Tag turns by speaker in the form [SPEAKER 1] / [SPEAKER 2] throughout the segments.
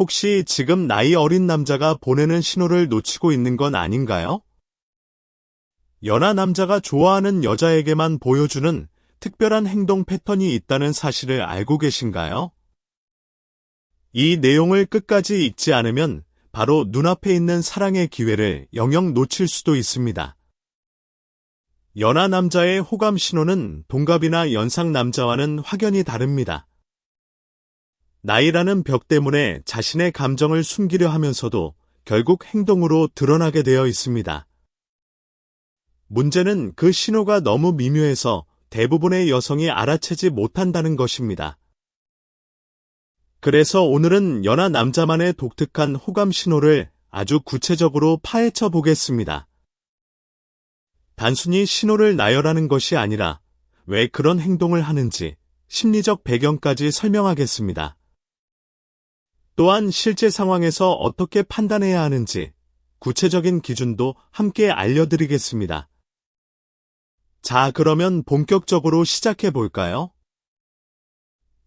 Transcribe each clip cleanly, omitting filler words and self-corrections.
[SPEAKER 1] 혹시 지금 나이 어린 남자가 보내는 신호를 놓치고 있는 건 아닌가요? 연하 남자가 좋아하는 여자에게만 보여주는 특별한 행동 패턴이 있다는 사실을 알고 계신가요? 이 내용을 끝까지 읽지 않으면 바로 눈앞에 있는 사랑의 기회를 영영 놓칠 수도 있습니다. 연하 남자의 호감 신호는 동갑이나 연상 남자와는 확연히 다릅니다. 나이라는 벽 때문에 자신의 감정을 숨기려 하면서도 결국 행동으로 드러나게 되어 있습니다. 문제는 그 신호가 너무 미묘해서 대부분의 여성이 알아채지 못한다는 것입니다. 그래서 오늘은 연하 남자만의 독특한 호감 신호를 아주 구체적으로 파헤쳐 보겠습니다. 단순히 신호를 나열하는 것이 아니라 왜 그런 행동을 하는지 심리적 배경까지 설명하겠습니다. 또한 실제 상황에서 어떻게 판단해야 하는지 구체적인 기준도 함께 알려드리겠습니다. 자, 그러면 본격적으로 시작해 볼까요?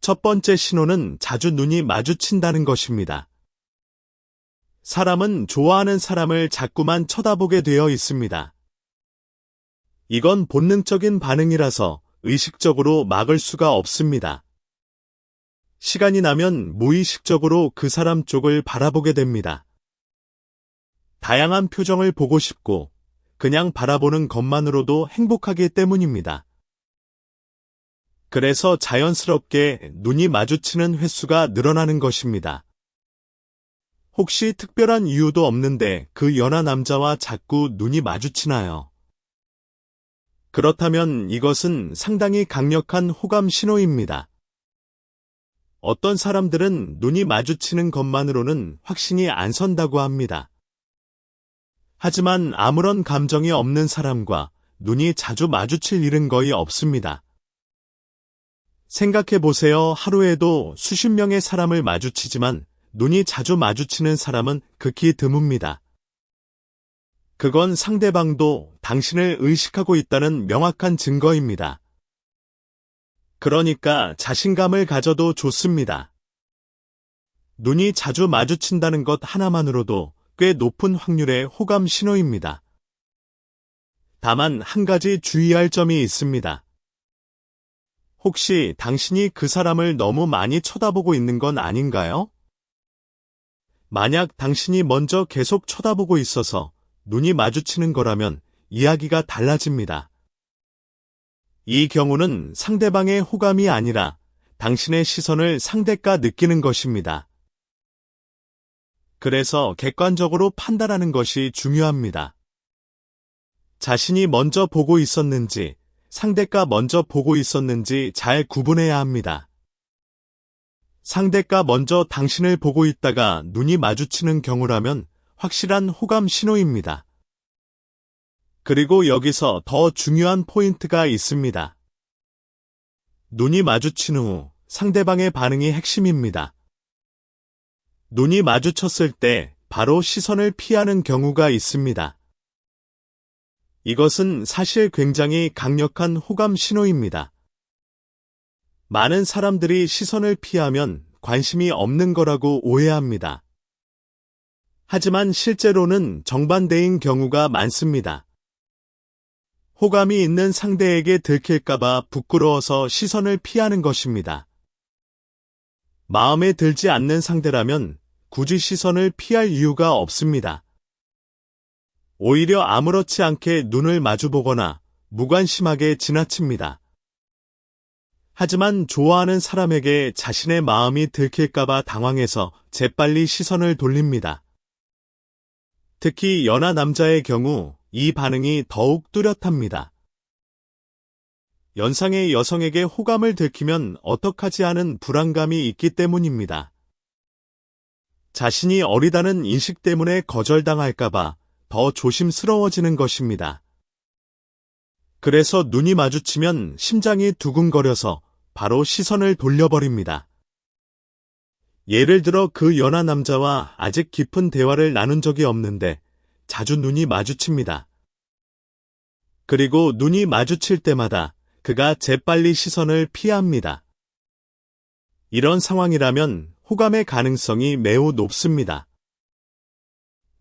[SPEAKER 1] 첫 번째 신호는 자주 눈이 마주친다는 것입니다. 사람은 좋아하는 사람을 자꾸만 쳐다보게 되어 있습니다. 이건 본능적인 반응이라서 의식적으로 막을 수가 없습니다. 시간이 나면 무의식적으로 그 사람 쪽을 바라보게 됩니다. 다양한 표정을 보고 싶고 그냥 바라보는 것만으로도 행복하기 때문입니다. 그래서 자연스럽게 눈이 마주치는 횟수가 늘어나는 것입니다. 혹시 특별한 이유도 없는데 그 연하 남자와 자꾸 눈이 마주치나요? 그렇다면 이것은 상당히 강력한 호감 신호입니다. 어떤 사람들은 눈이 마주치는 것만으로는 확신이 안 선다고 합니다. 하지만 아무런 감정이 없는 사람과 눈이 자주 마주칠 일은 거의 없습니다. 생각해 보세요. 하루에도 수십 명의 사람을 마주치지만 눈이 자주 마주치는 사람은 극히 드뭅니다. 그건 상대방도 당신을 의식하고 있다는 명확한 증거입니다. 그러니까 자신감을 가져도 좋습니다. 눈이 자주 마주친다는 것 하나만으로도 꽤 높은 확률의 호감 신호입니다. 다만 한 가지 주의할 점이 있습니다. 혹시 당신이 그 사람을 너무 많이 쳐다보고 있는 건 아닌가요? 만약 당신이 먼저 계속 쳐다보고 있어서 눈이 마주치는 거라면 이야기가 달라집니다. 이 경우는 상대방의 호감이 아니라 당신의 시선을 상대가 느끼는 것입니다. 그래서 객관적으로 판단하는 것이 중요합니다. 자신이 먼저 보고 있었는지, 상대가 먼저 보고 있었는지 잘 구분해야 합니다. 상대가 먼저 당신을 보고 있다가 눈이 마주치는 경우라면 확실한 호감 신호입니다. 그리고 여기서 더 중요한 포인트가 있습니다. 눈이 마주친 후 상대방의 반응이 핵심입니다. 눈이 마주쳤을 때 바로 시선을 피하는 경우가 있습니다. 이것은 사실 굉장히 강력한 호감 신호입니다. 많은 사람들이 시선을 피하면 관심이 없는 거라고 오해합니다. 하지만 실제로는 정반대인 경우가 많습니다. 호감이 있는 상대에게 들킬까봐 부끄러워서 시선을 피하는 것입니다. 마음에 들지 않는 상대라면 굳이 시선을 피할 이유가 없습니다. 오히려 아무렇지 않게 눈을 마주보거나 무관심하게 지나칩니다. 하지만 좋아하는 사람에게 자신의 마음이 들킬까봐 당황해서 재빨리 시선을 돌립니다. 특히 연하 남자의 경우 이 반응이 더욱 뚜렷합니다. 연상의 여성에게 호감을 들키면 어떡하지 하는 불안감이 있기 때문입니다. 자신이 어리다는 인식 때문에 거절당할까봐 더 조심스러워지는 것입니다. 그래서 눈이 마주치면 심장이 두근거려서 바로 시선을 돌려버립니다. 예를 들어 그 연하 남자와 아직 깊은 대화를 나눈 적이 없는데 자주 눈이 마주칩니다. 그리고 눈이 마주칠 때마다 그가 재빨리 시선을 피합니다. 이런 상황이라면 호감의 가능성이 매우 높습니다.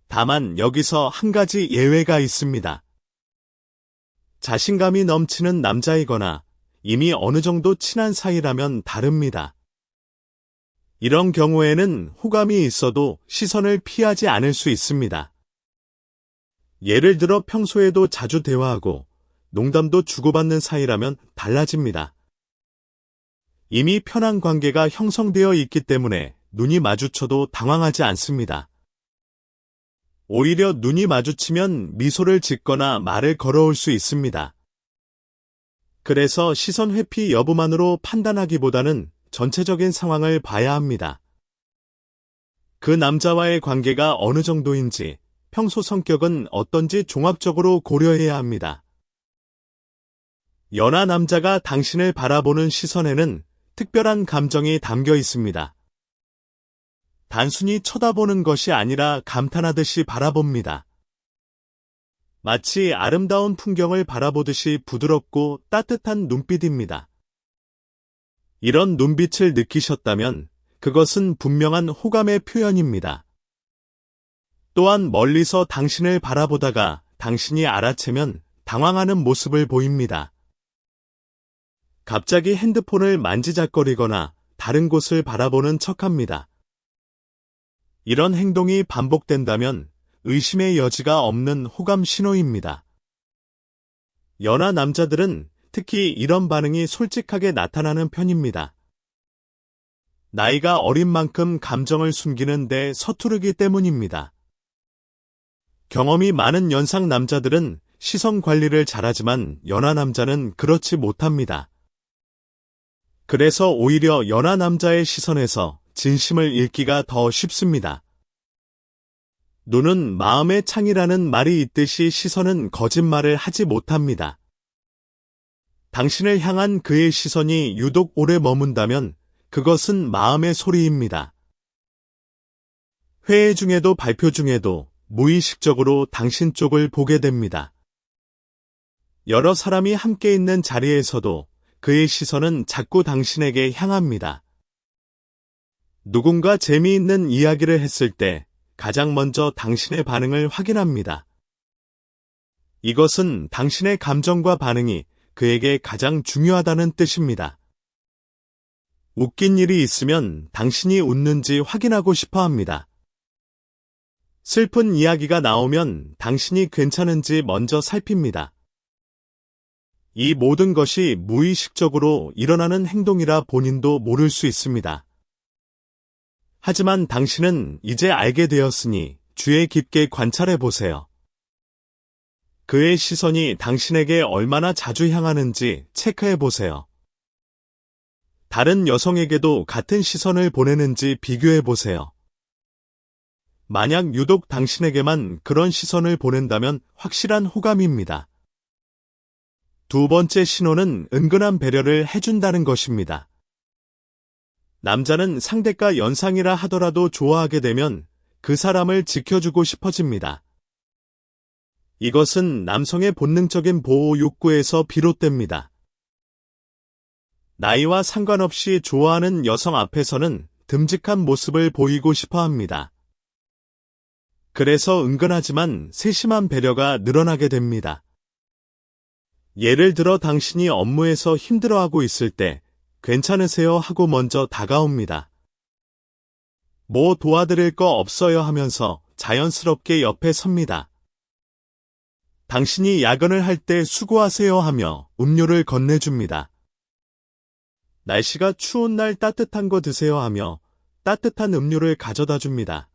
[SPEAKER 1] 다만 여기서 한 가지 예외가 있습니다. 자신감이 넘치는 남자이거나 이미 어느 정도 친한 사이라면 다릅니다. 이런 경우에는 호감이 있어도 시선을 피하지 않을 수 있습니다. 예를 들어 평소에도 자주 대화하고 농담도 주고받는 사이라면 달라집니다. 이미 편한 관계가 형성되어 있기 때문에 눈이 마주쳐도 당황하지 않습니다. 오히려 눈이 마주치면 미소를 짓거나 말을 걸어올 수 있습니다. 그래서 시선 회피 여부만으로 판단하기보다는 전체적인 상황을 봐야 합니다. 그 남자와의 관계가 어느 정도인지, 평소 성격은 어떤지 종합적으로 고려해야 합니다. 연하 남자가 당신을 바라보는 시선에는 특별한 감정이 담겨 있습니다. 단순히 쳐다보는 것이 아니라 감탄하듯이 바라봅니다. 마치 아름다운 풍경을 바라보듯이 부드럽고 따뜻한 눈빛입니다. 이런 눈빛을 느끼셨다면 그것은 분명한 호감의 표현입니다. 또한 멀리서 당신을 바라보다가 당신이 알아채면 당황하는 모습을 보입니다. 갑자기 핸드폰을 만지작거리거나 다른 곳을 바라보는 척합니다. 이런 행동이 반복된다면 의심의 여지가 없는 호감 신호입니다. 연하 남자들은 특히 이런 반응이 솔직하게 나타나는 편입니다. 나이가 어린 만큼 감정을 숨기는 데 서투르기 때문입니다. 경험이 많은 연상 남자들은 시선 관리를 잘하지만 연하 남자는 그렇지 못합니다. 그래서 오히려 연하 남자의 시선에서 진심을 읽기가 더 쉽습니다. 눈은 마음의 창이라는 말이 있듯이 시선은 거짓말을 하지 못합니다. 당신을 향한 그의 시선이 유독 오래 머문다면 그것은 마음의 소리입니다. 회의 중에도 발표 중에도 무의식적으로 당신 쪽을 보게 됩니다. 여러 사람이 함께 있는 자리에서도 그의 시선은 자꾸 당신에게 향합니다. 누군가 재미있는 이야기를 했을 때 가장 먼저 당신의 반응을 확인합니다. 이것은 당신의 감정과 반응이 그에게 가장 중요하다는 뜻입니다. 웃긴 일이 있으면 당신이 웃는지 확인하고 싶어 합니다. 슬픈 이야기가 나오면 당신이 괜찮은지 먼저 살핍니다. 이 모든 것이 무의식적으로 일어나는 행동이라 본인도 모를 수 있습니다. 하지만 당신은 이제 알게 되었으니 주의 깊게 관찰해 보세요. 그의 시선이 당신에게 얼마나 자주 향하는지 체크해 보세요. 다른 여성에게도 같은 시선을 보내는지 비교해 보세요. 만약 유독 당신에게만 그런 시선을 보낸다면 확실한 호감입니다. 두 번째 신호는 은근한 배려를 해준다는 것입니다. 남자는 상대가 연상이라 하더라도 좋아하게 되면 그 사람을 지켜주고 싶어집니다. 이것은 남성의 본능적인 보호 욕구에서 비롯됩니다. 나이와 상관없이 좋아하는 여성 앞에서는 듬직한 모습을 보이고 싶어 합니다. 그래서 은근하지만 세심한 배려가 늘어나게 됩니다. 예를 들어 당신이 업무에서 힘들어하고 있을 때 괜찮으세요 하고 먼저 다가옵니다. 뭐 도와드릴 거 없어요 하면서 자연스럽게 옆에 섭니다. 당신이 야근을 할 때 수고하세요 하며 음료를 건네줍니다. 날씨가 추운 날 따뜻한 거 드세요 하며 따뜻한 음료를 가져다 줍니다.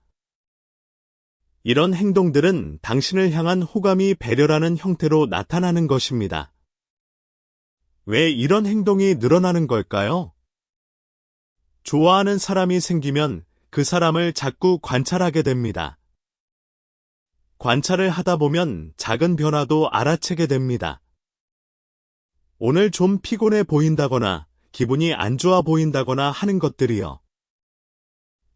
[SPEAKER 1] 이런 행동들은 당신을 향한 호감이 배려라는 형태로 나타나는 것입니다. 왜 이런 행동이 늘어나는 걸까요? 좋아하는 사람이 생기면 그 사람을 자꾸 관찰하게 됩니다. 관찰을 하다 보면 작은 변화도 알아채게 됩니다. 오늘 좀 피곤해 보인다거나 기분이 안 좋아 보인다거나 하는 것들이요.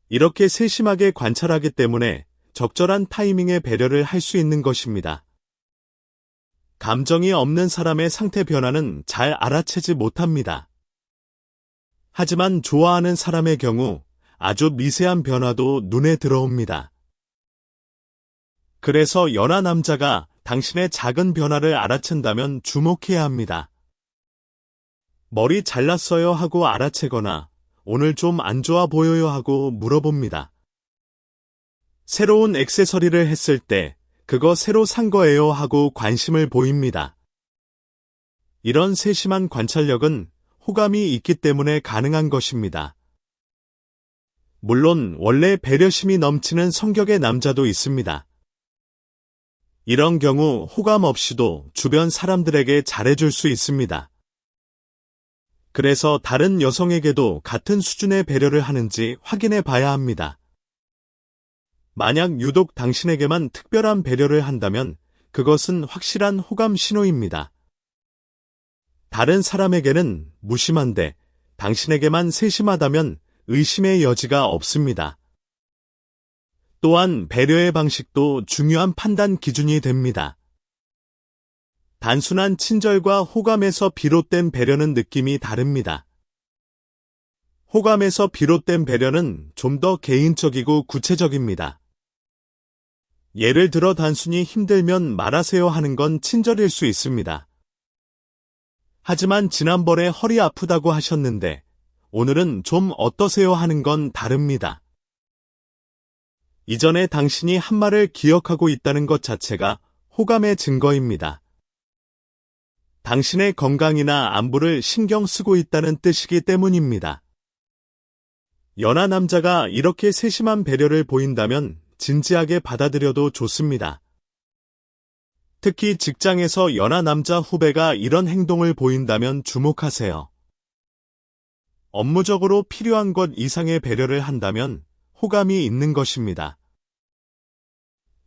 [SPEAKER 1] 이렇게 세심하게 관찰하기 때문에 적절한 타이밍에 배려를 할 수 있는 것입니다. 감정이 없는 사람의 상태 변화는 잘 알아채지 못합니다. 하지만 좋아하는 사람의 경우 아주 미세한 변화도 눈에 들어옵니다. 그래서 연하 남자가 당신의 작은 변화를 알아챈다면 주목해야 합니다. 머리 잘랐어요 하고 알아채거나 오늘 좀 안 좋아 보여요 하고 물어봅니다. 새로운 액세서리를 했을 때 그거 새로 산 거예요 하고 관심을 보입니다. 이런 세심한 관찰력은 호감이 있기 때문에 가능한 것입니다. 물론 원래 배려심이 넘치는 성격의 남자도 있습니다. 이런 경우 호감 없이도 주변 사람들에게 잘해줄 수 있습니다. 그래서 다른 여성에게도 같은 수준의 배려를 하는지 확인해 봐야 합니다. 만약 유독 당신에게만 특별한 배려를 한다면 그것은 확실한 호감 신호입니다. 다른 사람에게는 무심한데 당신에게만 세심하다면 의심의 여지가 없습니다. 또한 배려의 방식도 중요한 판단 기준이 됩니다. 단순한 친절과 호감에서 비롯된 배려는 느낌이 다릅니다. 호감에서 비롯된 배려는 좀 더 개인적이고 구체적입니다. 예를 들어 단순히 힘들면 말하세요 하는 건 친절일 수 있습니다. 하지만 지난번에 허리 아프다고 하셨는데 오늘은 좀 어떠세요 하는 건 다릅니다. 이전에 당신이 한 말을 기억하고 있다는 것 자체가 호감의 증거입니다. 당신의 건강이나 안부를 신경 쓰고 있다는 뜻이기 때문입니다. 연하 남자가 이렇게 세심한 배려를 보인다면 진지하게 받아들여도 좋습니다. 특히 직장에서 연하 남자 후배가 이런 행동을 보인다면 주목하세요. 업무적으로 필요한 것 이상의 배려를 한다면 호감이 있는 것입니다.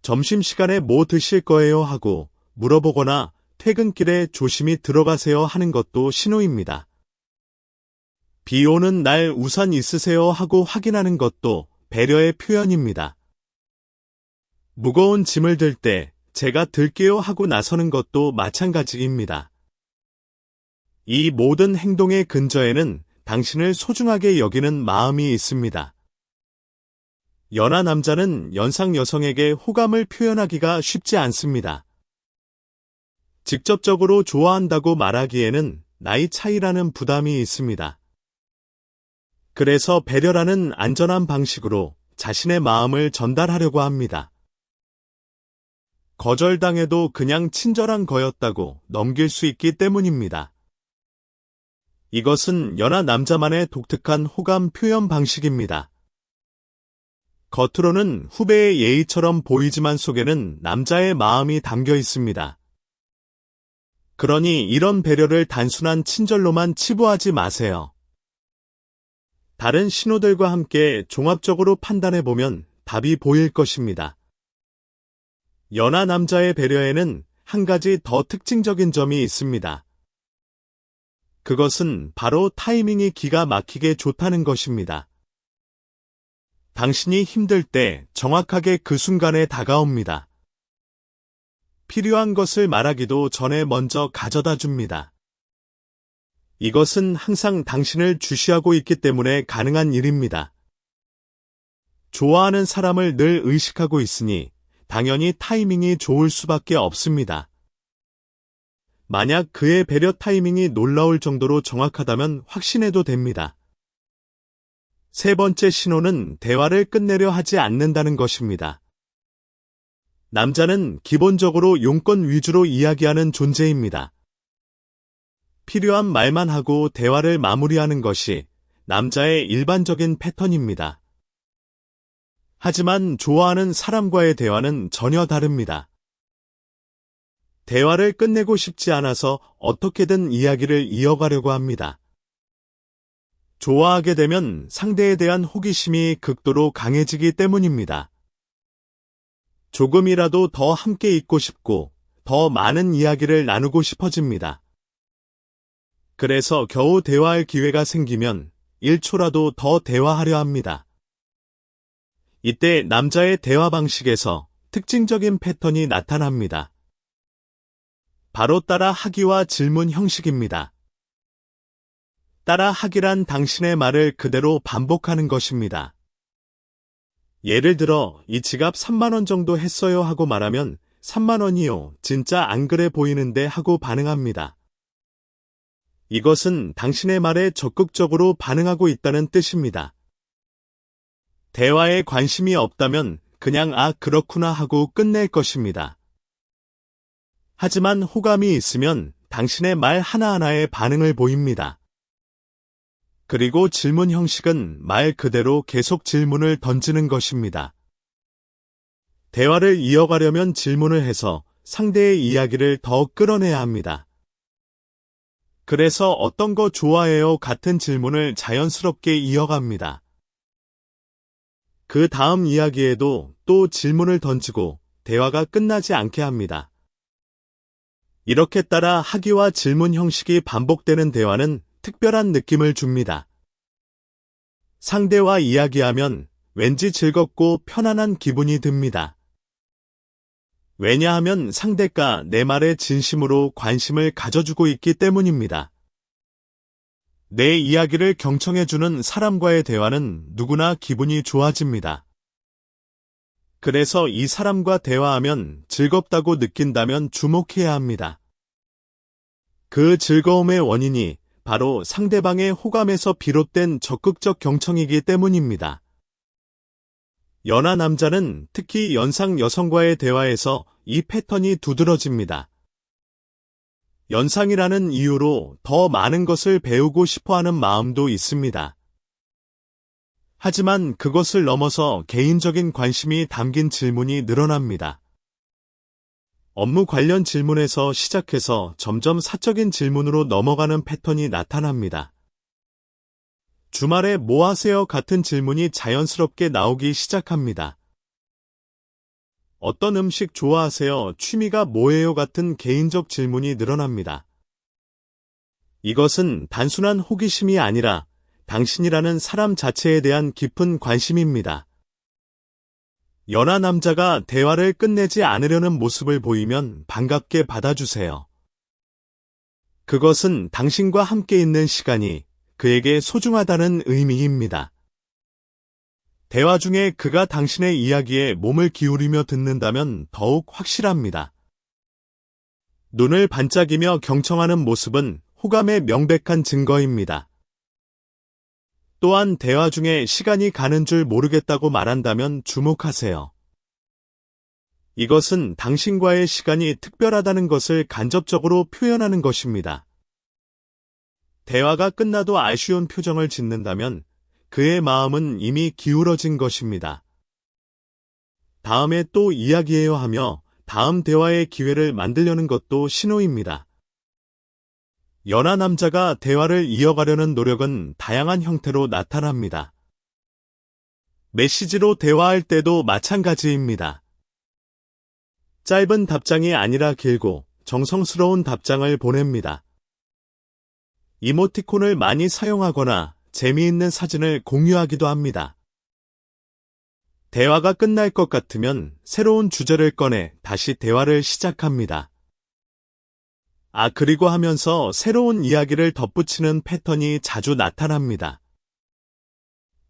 [SPEAKER 1] 점심시간에 뭐 드실 거예요 하고 물어보거나 퇴근길에 조심히 들어가세요 하는 것도 신호입니다. 비 오는 날 우산 있으세요 하고 확인하는 것도 배려의 표현입니다. 무거운 짐을 들 때 제가 들게요 하고 나서는 것도 마찬가지입니다. 이 모든 행동의 근저에는 당신을 소중하게 여기는 마음이 있습니다. 연하 남자는 연상 여성에게 호감을 표현하기가 쉽지 않습니다. 직접적으로 좋아한다고 말하기에는 나이 차이라는 부담이 있습니다. 그래서 배려라는 안전한 방식으로 자신의 마음을 전달하려고 합니다. 거절당해도 그냥 친절한 거였다고 넘길 수 있기 때문입니다. 이것은 연하 남자만의 독특한 호감 표현 방식입니다. 겉으로는 후배의 예의처럼 보이지만 속에는 남자의 마음이 담겨 있습니다. 그러니 이런 배려를 단순한 친절로만 치부하지 마세요. 다른 신호들과 함께 종합적으로 판단해보면 답이 보일 것입니다. 연하 남자의 배려에는 한 가지 더 특징적인 점이 있습니다. 그것은 바로 타이밍이 기가 막히게 좋다는 것입니다. 당신이 힘들 때 정확하게 그 순간에 다가옵니다. 필요한 것을 말하기도 전에 먼저 가져다 줍니다. 이것은 항상 당신을 주시하고 있기 때문에 가능한 일입니다. 좋아하는 사람을 늘 의식하고 있으니 당연히 타이밍이 좋을 수밖에 없습니다. 만약 그의 배려 타이밍이 놀라울 정도로 정확하다면 확신해도 됩니다. 세 번째 신호는 대화를 끝내려 하지 않는다는 것입니다. 남자는 기본적으로 용건 위주로 이야기하는 존재입니다. 필요한 말만 하고 대화를 마무리하는 것이 남자의 일반적인 패턴입니다. 하지만 좋아하는 사람과의 대화는 전혀 다릅니다. 대화를 끝내고 싶지 않아서 어떻게든 이야기를 이어가려고 합니다. 좋아하게 되면 상대에 대한 호기심이 극도로 강해지기 때문입니다. 조금이라도 더 함께 있고 싶고 더 많은 이야기를 나누고 싶어집니다. 그래서 겨우 대화할 기회가 생기면 1초라도 더 대화하려 합니다. 이때 남자의 대화 방식에서 특징적인 패턴이 나타납니다. 바로 따라 하기와 질문 형식입니다. 따라 하기란 당신의 말을 그대로 반복하는 것입니다. 예를 들어 이 지갑 3만 원 정도 했어요 하고 말하면 3만 원이요. 진짜 안 그래 보이는데 하고 반응합니다. 이것은 당신의 말에 적극적으로 반응하고 있다는 뜻입니다. 대화에 관심이 없다면 그냥 아 그렇구나 하고 끝낼 것입니다. 하지만 호감이 있으면 당신의 말 하나하나에 반응을 보입니다. 그리고 질문 형식은 말 그대로 계속 질문을 던지는 것입니다. 대화를 이어가려면 질문을 해서 상대의 이야기를 더 끌어내야 합니다. 그래서 어떤 거 좋아해요? 같은 질문을 자연스럽게 이어갑니다. 그 다음 이야기에도 또 질문을 던지고 대화가 끝나지 않게 합니다. 이렇게 따라 하기와 질문 형식이 반복되는 대화는 특별한 느낌을 줍니다. 상대와 이야기하면 왠지 즐겁고 편안한 기분이 듭니다. 왜냐하면 상대가 내 말에 진심으로 관심을 가져주고 있기 때문입니다. 내 이야기를 경청해주는 사람과의 대화는 누구나 기분이 좋아집니다. 그래서 이 사람과 대화하면 즐겁다고 느낀다면 주목해야 합니다. 그 즐거움의 원인이 바로 상대방의 호감에서 비롯된 적극적 경청이기 때문입니다. 연하 남자는 특히 연상 여성과의 대화에서 이 패턴이 두드러집니다. 연상이라는 이유로 더 많은 것을 배우고 싶어하는 마음도 있습니다. 하지만 그것을 넘어서 개인적인 관심이 담긴 질문이 늘어납니다. 업무 관련 질문에서 시작해서 점점 사적인 질문으로 넘어가는 패턴이 나타납니다. 주말에 뭐 하세요? 같은 질문이 자연스럽게 나오기 시작합니다. 어떤 음식 좋아하세요? 취미가 뭐예요? 같은 개인적 질문이 늘어납니다. 이것은 단순한 호기심이 아니라 당신이라는 사람 자체에 대한 깊은 관심입니다. 연하 남자가 대화를 끝내지 않으려는 모습을 보이면 반갑게 받아주세요. 그것은 당신과 함께 있는 시간이 그에게 소중하다는 의미입니다. 대화 중에 그가 당신의 이야기에 몸을 기울이며 듣는다면 더욱 확실합니다. 눈을 반짝이며 경청하는 모습은 호감의 명백한 증거입니다. 또한 대화 중에 시간이 가는 줄 모르겠다고 말한다면 주목하세요. 이것은 당신과의 시간이 특별하다는 것을 간접적으로 표현하는 것입니다. 대화가 끝나도 아쉬운 표정을 짓는다면 그의 마음은 이미 기울어진 것입니다. 다음에 또 이야기해요 하며 다음 대화의 기회를 만들려는 것도 신호입니다. 연하 남자가 대화를 이어가려는 노력은 다양한 형태로 나타납니다. 메시지로 대화할 때도 마찬가지입니다. 짧은 답장이 아니라 길고 정성스러운 답장을 보냅니다. 이모티콘을 많이 사용하거나 재미있는 사진을 공유하기도 합니다. 대화가 끝날 것 같으면 새로운 주제를 꺼내 다시 대화를 시작합니다. 그리고 하면서 새로운 이야기를 덧붙이는 패턴이 자주 나타납니다.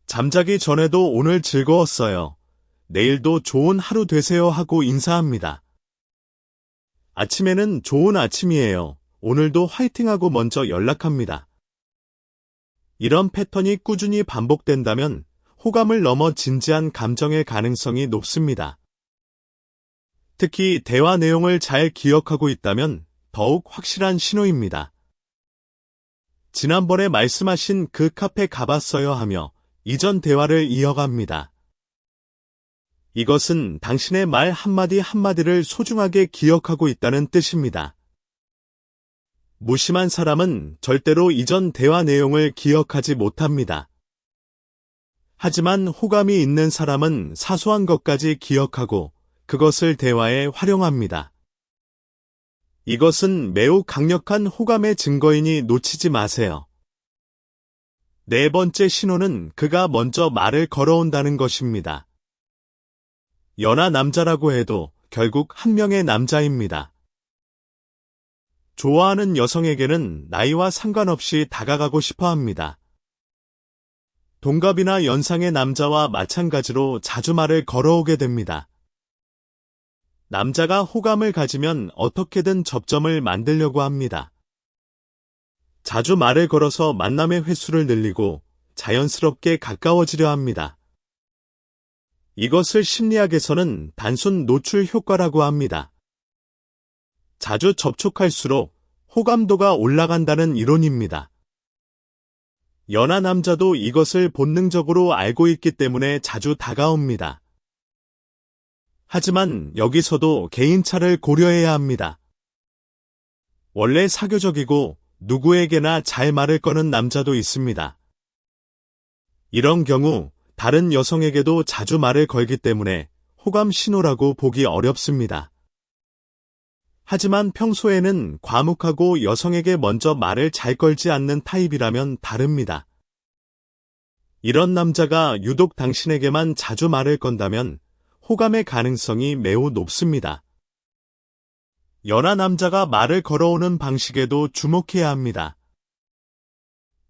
[SPEAKER 1] 잠자기 전에도 오늘 즐거웠어요. 내일도 좋은 하루 되세요 하고 인사합니다. 아침에는 좋은 아침이에요. 오늘도 화이팅하고 먼저 연락합니다. 이런 패턴이 꾸준히 반복된다면 호감을 넘어 진지한 감정의 가능성이 높습니다. 특히 대화 내용을 잘 기억하고 있다면 더욱 확실한 신호입니다. 지난번에 말씀하신 그 카페 가봤어요 하며 이전 대화를 이어갑니다. 이것은 당신의 말 한마디 한마디를 소중하게 기억하고 있다는 뜻입니다. 무심한 사람은 절대로 이전 대화 내용을 기억하지 못합니다. 하지만 호감이 있는 사람은 사소한 것까지 기억하고 그것을 대화에 활용합니다. 이것은 매우 강력한 호감의 증거이니 놓치지 마세요. 네 번째 신호는 그가 먼저 말을 걸어온다는 것입니다. 연하 남자라고 해도 결국 한 명의 남자입니다. 좋아하는 여성에게는 나이와 상관없이 다가가고 싶어 합니다. 동갑이나 연상의 남자와 마찬가지로 자주 말을 걸어오게 됩니다. 남자가 호감을 가지면 어떻게든 접점을 만들려고 합니다. 자주 말을 걸어서 만남의 횟수를 늘리고 자연스럽게 가까워지려 합니다. 이것을 심리학에서는 단순 노출 효과라고 합니다. 자주 접촉할수록 호감도가 올라간다는 이론입니다. 연하 남자도 이것을 본능적으로 알고 있기 때문에 자주 다가옵니다. 하지만 여기서도 개인차를 고려해야 합니다. 원래 사교적이고 누구에게나 잘 말을 거는 남자도 있습니다. 이런 경우 다른 여성에게도 자주 말을 걸기 때문에 호감 신호라고 보기 어렵습니다. 하지만 평소에는 과묵하고 여성에게 먼저 말을 잘 걸지 않는 타입이라면 다릅니다. 이런 남자가 유독 당신에게만 자주 말을 건다면 호감의 가능성이 매우 높습니다. 연하 남자가 말을 걸어오는 방식에도 주목해야 합니다.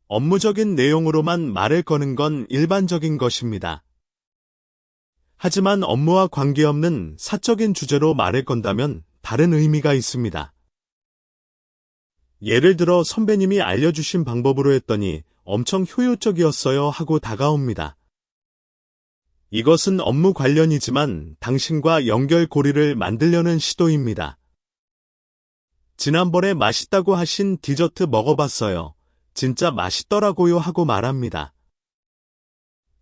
[SPEAKER 1] 업무적인 내용으로만 말을 거는 건 일반적인 것입니다. 하지만 업무와 관계없는 사적인 주제로 말을 건다면 다른 의미가 있습니다. 예를 들어 선배님이 알려주신 방법으로 했더니 엄청 효율적이었어요 하고 다가옵니다. 이것은 업무 관련이지만 당신과 연결고리를 만들려는 시도입니다. 지난번에 맛있다고 하신 디저트 먹어봤어요. 진짜 맛있더라고요 하고 말합니다.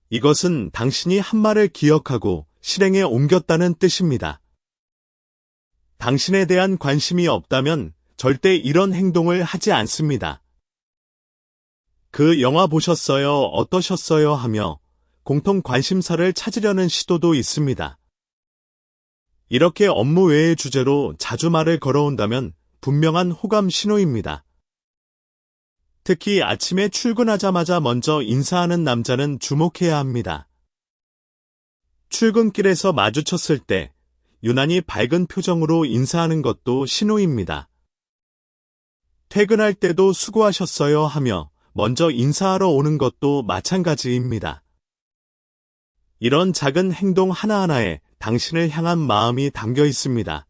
[SPEAKER 1] 이것은 당신이 한 말을 기억하고 실행에 옮겼다는 뜻입니다. 당신에 대한 관심이 없다면 절대 이런 행동을 하지 않습니다. 그 영화 보셨어요? 어떠셨어요? 하며 공통 관심사를 찾으려는 시도도 있습니다. 이렇게 업무 외의 주제로 자주 말을 걸어온다면 분명한 호감 신호입니다. 특히 아침에 출근하자마자 먼저 인사하는 남자는 주목해야 합니다. 출근길에서 마주쳤을 때 유난히 밝은 표정으로 인사하는 것도 신호입니다. 퇴근할 때도 수고하셨어요 하며 먼저 인사하러 오는 것도 마찬가지입니다. 이런 작은 행동 하나하나에 당신을 향한 마음이 담겨 있습니다.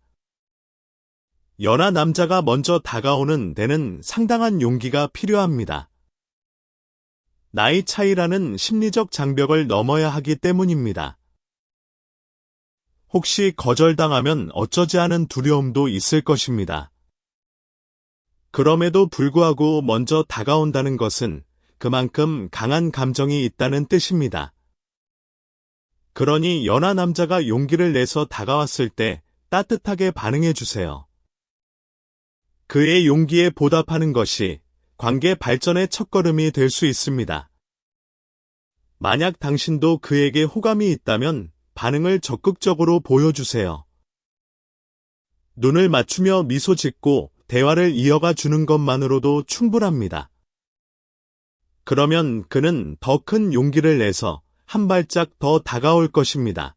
[SPEAKER 1] 연하 남자가 먼저 다가오는 데는 상당한 용기가 필요합니다. 나이 차이라는 심리적 장벽을 넘어야 하기 때문입니다. 혹시 거절당하면 어쩌지 하는 두려움도 있을 것입니다. 그럼에도 불구하고 먼저 다가온다는 것은 그만큼 강한 감정이 있다는 뜻입니다. 그러니 연하 남자가 용기를 내서 다가왔을 때 따뜻하게 반응해 주세요. 그의 용기에 보답하는 것이 관계 발전의 첫걸음이 될 수 있습니다. 만약 당신도 그에게 호감이 있다면 반응을 적극적으로 보여주세요. 눈을 맞추며 미소 짓고 대화를 이어가 주는 것만으로도 충분합니다. 그러면 그는 더 큰 용기를 내서 한 발짝 더 다가올 것입니다.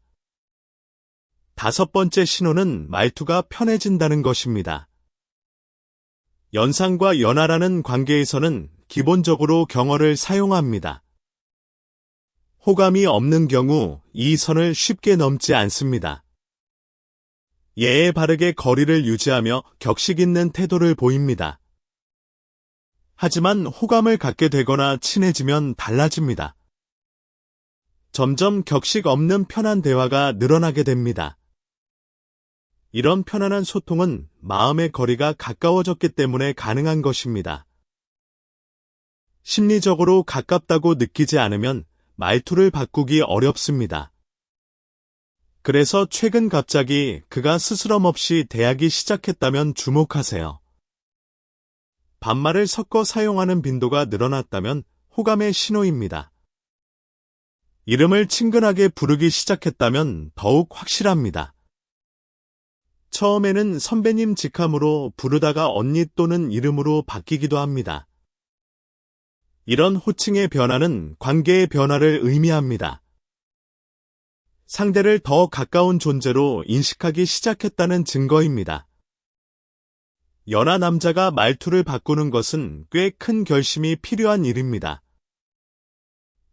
[SPEAKER 1] 5번째 신호는 말투가 편해진다는 것입니다. 연상과 연하라는 관계에서는 기본적으로 경어를 사용합니다. 호감이 없는 경우 이 선을 쉽게 넘지 않습니다. 예에 바르게 거리를 유지하며 격식 있는 태도를 보입니다. 하지만 호감을 갖게 되거나 친해지면 달라집니다. 점점 격식 없는 편한 대화가 늘어나게 됩니다. 이런 편안한 소통은 마음의 거리가 가까워졌기 때문에 가능한 것입니다. 심리적으로 가깝다고 느끼지 않으면 말투를 바꾸기 어렵습니다. 그래서 최근 갑자기 그가 스스럼 없이 대하기 시작했다면 주목하세요. 반말을 섞어 사용하는 빈도가 늘어났다면 호감의 신호입니다. 이름을 친근하게 부르기 시작했다면 더욱 확실합니다. 처음에는 선배님 직함으로 부르다가 언니 또는 이름으로 바뀌기도 합니다. 이런 호칭의 변화는 관계의 변화를 의미합니다. 상대를 더 가까운 존재로 인식하기 시작했다는 증거입니다. 연하 남자가 말투를 바꾸는 것은 꽤 큰 결심이 필요한 일입니다.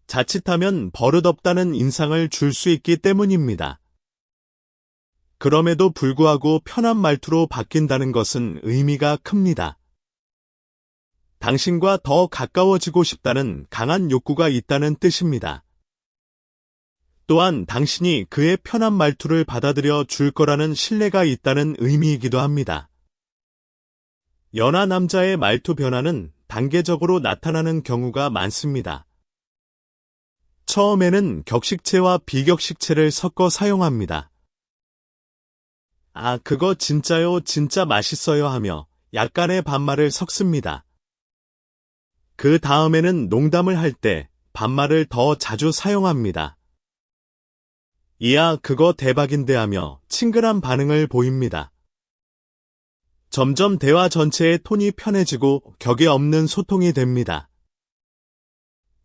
[SPEAKER 1] 자칫하면 버릇없다는 인상을 줄 수 있기 때문입니다. 그럼에도 불구하고 편한 말투로 바뀐다는 것은 의미가 큽니다. 당신과 더 가까워지고 싶다는 강한 욕구가 있다는 뜻입니다. 또한 당신이 그의 편한 말투를 받아들여 줄 거라는 신뢰가 있다는 의미이기도 합니다. 연하 남자의 말투 변화는 단계적으로 나타나는 경우가 많습니다. 처음에는 격식체와 비격식체를 섞어 사용합니다. 아, 그거 진짜요, 진짜 맛있어요 하며 약간의 반말을 섞습니다. 그 다음에는 농담을 할 때 반말을 더 자주 사용합니다. 이야, 그거 대박인데 하며 친근한 반응을 보입니다. 점점 대화 전체의 톤이 편해지고 격이 없는 소통이 됩니다.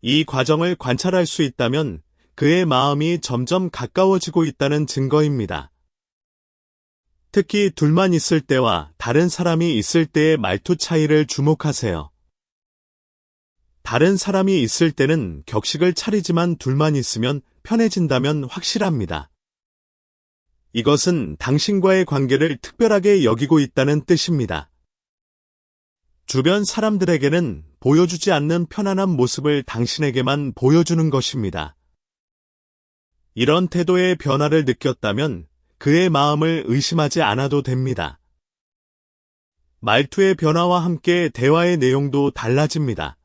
[SPEAKER 1] 이 과정을 관찰할 수 있다면 그의 마음이 점점 가까워지고 있다는 증거입니다. 특히 둘만 있을 때와 다른 사람이 있을 때의 말투 차이를 주목하세요. 다른 사람이 있을 때는 격식을 차리지만 둘만 있으면 편해진다면 확실합니다. 이것은 당신과의 관계를 특별하게 여기고 있다는 뜻입니다. 주변 사람들에게는 보여주지 않는 편안한 모습을 당신에게만 보여주는 것입니다. 이런 태도의 변화를 느꼈다면 그의 마음을 의심하지 않아도 됩니다. 말투의 변화와 함께 대화의 내용도 달라집니다.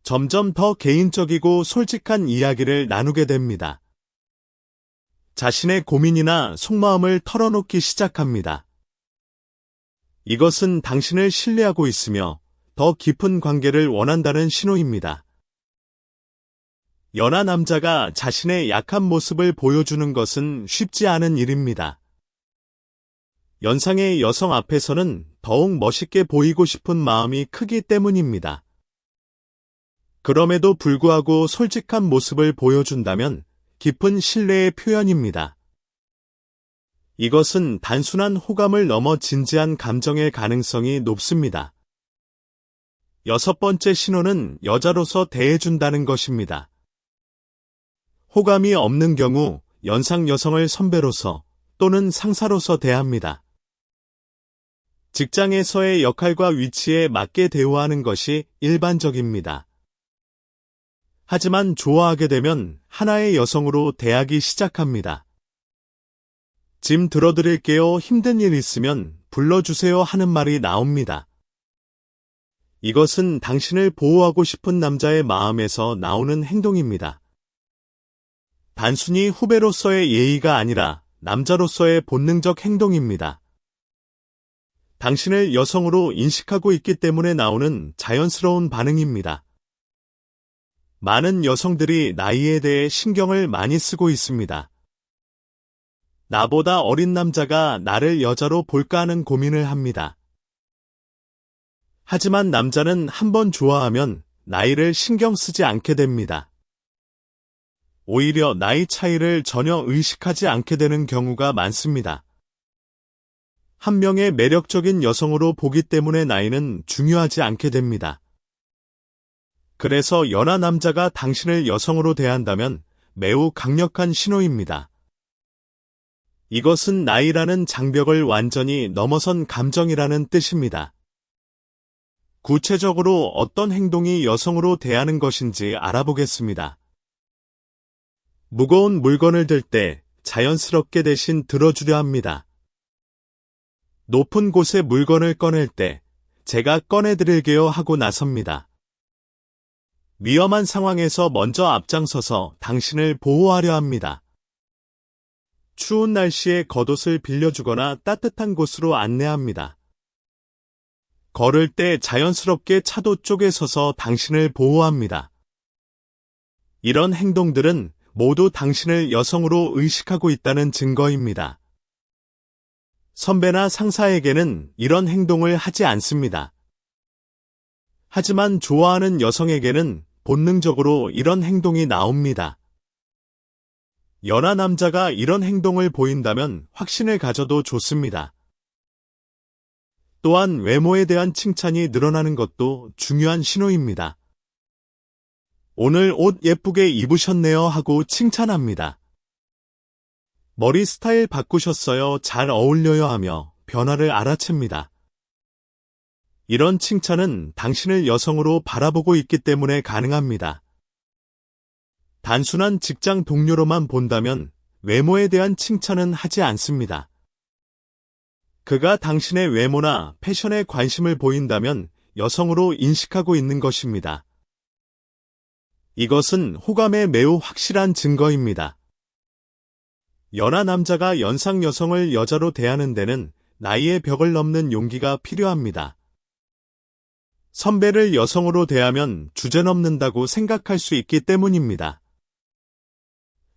[SPEAKER 1] 점점 더 개인적이고 솔직한 이야기를 나누게 됩니다. 자신의 고민이나 속마음을 털어놓기 시작합니다. 이것은 당신을 신뢰하고 있으며 더 깊은 관계를 원한다는 신호입니다. 연하 남자가 자신의 약한 모습을 보여주는 것은 쉽지 않은 일입니다. 연상의 여성 앞에서는 더욱 멋있게 보이고 싶은 마음이 크기 때문입니다. 그럼에도 불구하고 솔직한 모습을 보여준다면 깊은 신뢰의 표현입니다. 이것은 단순한 호감을 넘어 진지한 감정의 가능성이 높습니다. 여섯 번째 신호는 여자로서 대해준다는 것입니다. 호감이 없는 경우 연상 여성을 선배로서 또는 상사로서 대합니다. 직장에서의 역할과 위치에 맞게 대우하는 것이 일반적입니다. 하지만 좋아하게 되면 하나의 여성으로 대하기 시작합니다. 짐 들어드릴게요. 힘든 일 있으면 불러주세요 하는 말이 나옵니다. 이것은 당신을 보호하고 싶은 남자의 마음에서 나오는 행동입니다. 단순히 후배로서의 예의가 아니라 남자로서의 본능적 행동입니다. 당신을 여성으로 인식하고 있기 때문에 나오는 자연스러운 반응입니다. 많은 여성들이 나이에 대해 신경을 많이 쓰고 있습니다. 나보다 어린 남자가 나를 여자로 볼까 하는 고민을 합니다. 하지만 남자는 한번 좋아하면 나이를 신경 쓰지 않게 됩니다. 오히려 나이 차이를 전혀 의식하지 않게 되는 경우가 많습니다. 한 명의 매력적인 여성으로 보기 때문에 나이는 중요하지 않게 됩니다. 그래서 연하 남자가 당신을 여성으로 대한다면 매우 강력한 신호입니다. 이것은 나이라는 장벽을 완전히 넘어선 감정이라는 뜻입니다. 구체적으로 어떤 행동이 여성으로 대하는 것인지 알아보겠습니다. 무거운 물건을 들 때 자연스럽게 대신 들어주려 합니다. 높은 곳에 물건을 꺼낼 때 제가 꺼내드릴게요 하고 나섭니다. 위험한 상황에서 먼저 앞장서서 당신을 보호하려 합니다. 추운 날씨에 겉옷을 빌려주거나 따뜻한 곳으로 안내합니다. 걸을 때 자연스럽게 차도 쪽에 서서 당신을 보호합니다. 이런 행동들은 모두 당신을 여성으로 의식하고 있다는 증거입니다. 선배나 상사에게는 이런 행동을 하지 않습니다. 하지만 좋아하는 여성에게는 본능적으로 이런 행동이 나옵니다. 연하 남자가 이런 행동을 보인다면 확신을 가져도 좋습니다. 또한 외모에 대한 칭찬이 늘어나는 것도 중요한 신호입니다. 오늘 옷 예쁘게 입으셨네요 하고 칭찬합니다. 머리 스타일 바꾸셨어요. 잘 어울려요 하며 변화를 알아챕니다. 이런 칭찬은 당신을 여성으로 바라보고 있기 때문에 가능합니다. 단순한 직장 동료로만 본다면 외모에 대한 칭찬은 하지 않습니다. 그가 당신의 외모나 패션에 관심을 보인다면 여성으로 인식하고 있는 것입니다. 이것은 호감의 매우 확실한 증거입니다. 연하 남자가 연상 여성을 여자로 대하는 데는 나이의 벽을 넘는 용기가 필요합니다. 선배를 여성으로 대하면 주제넘는다고 생각할 수 있기 때문입니다.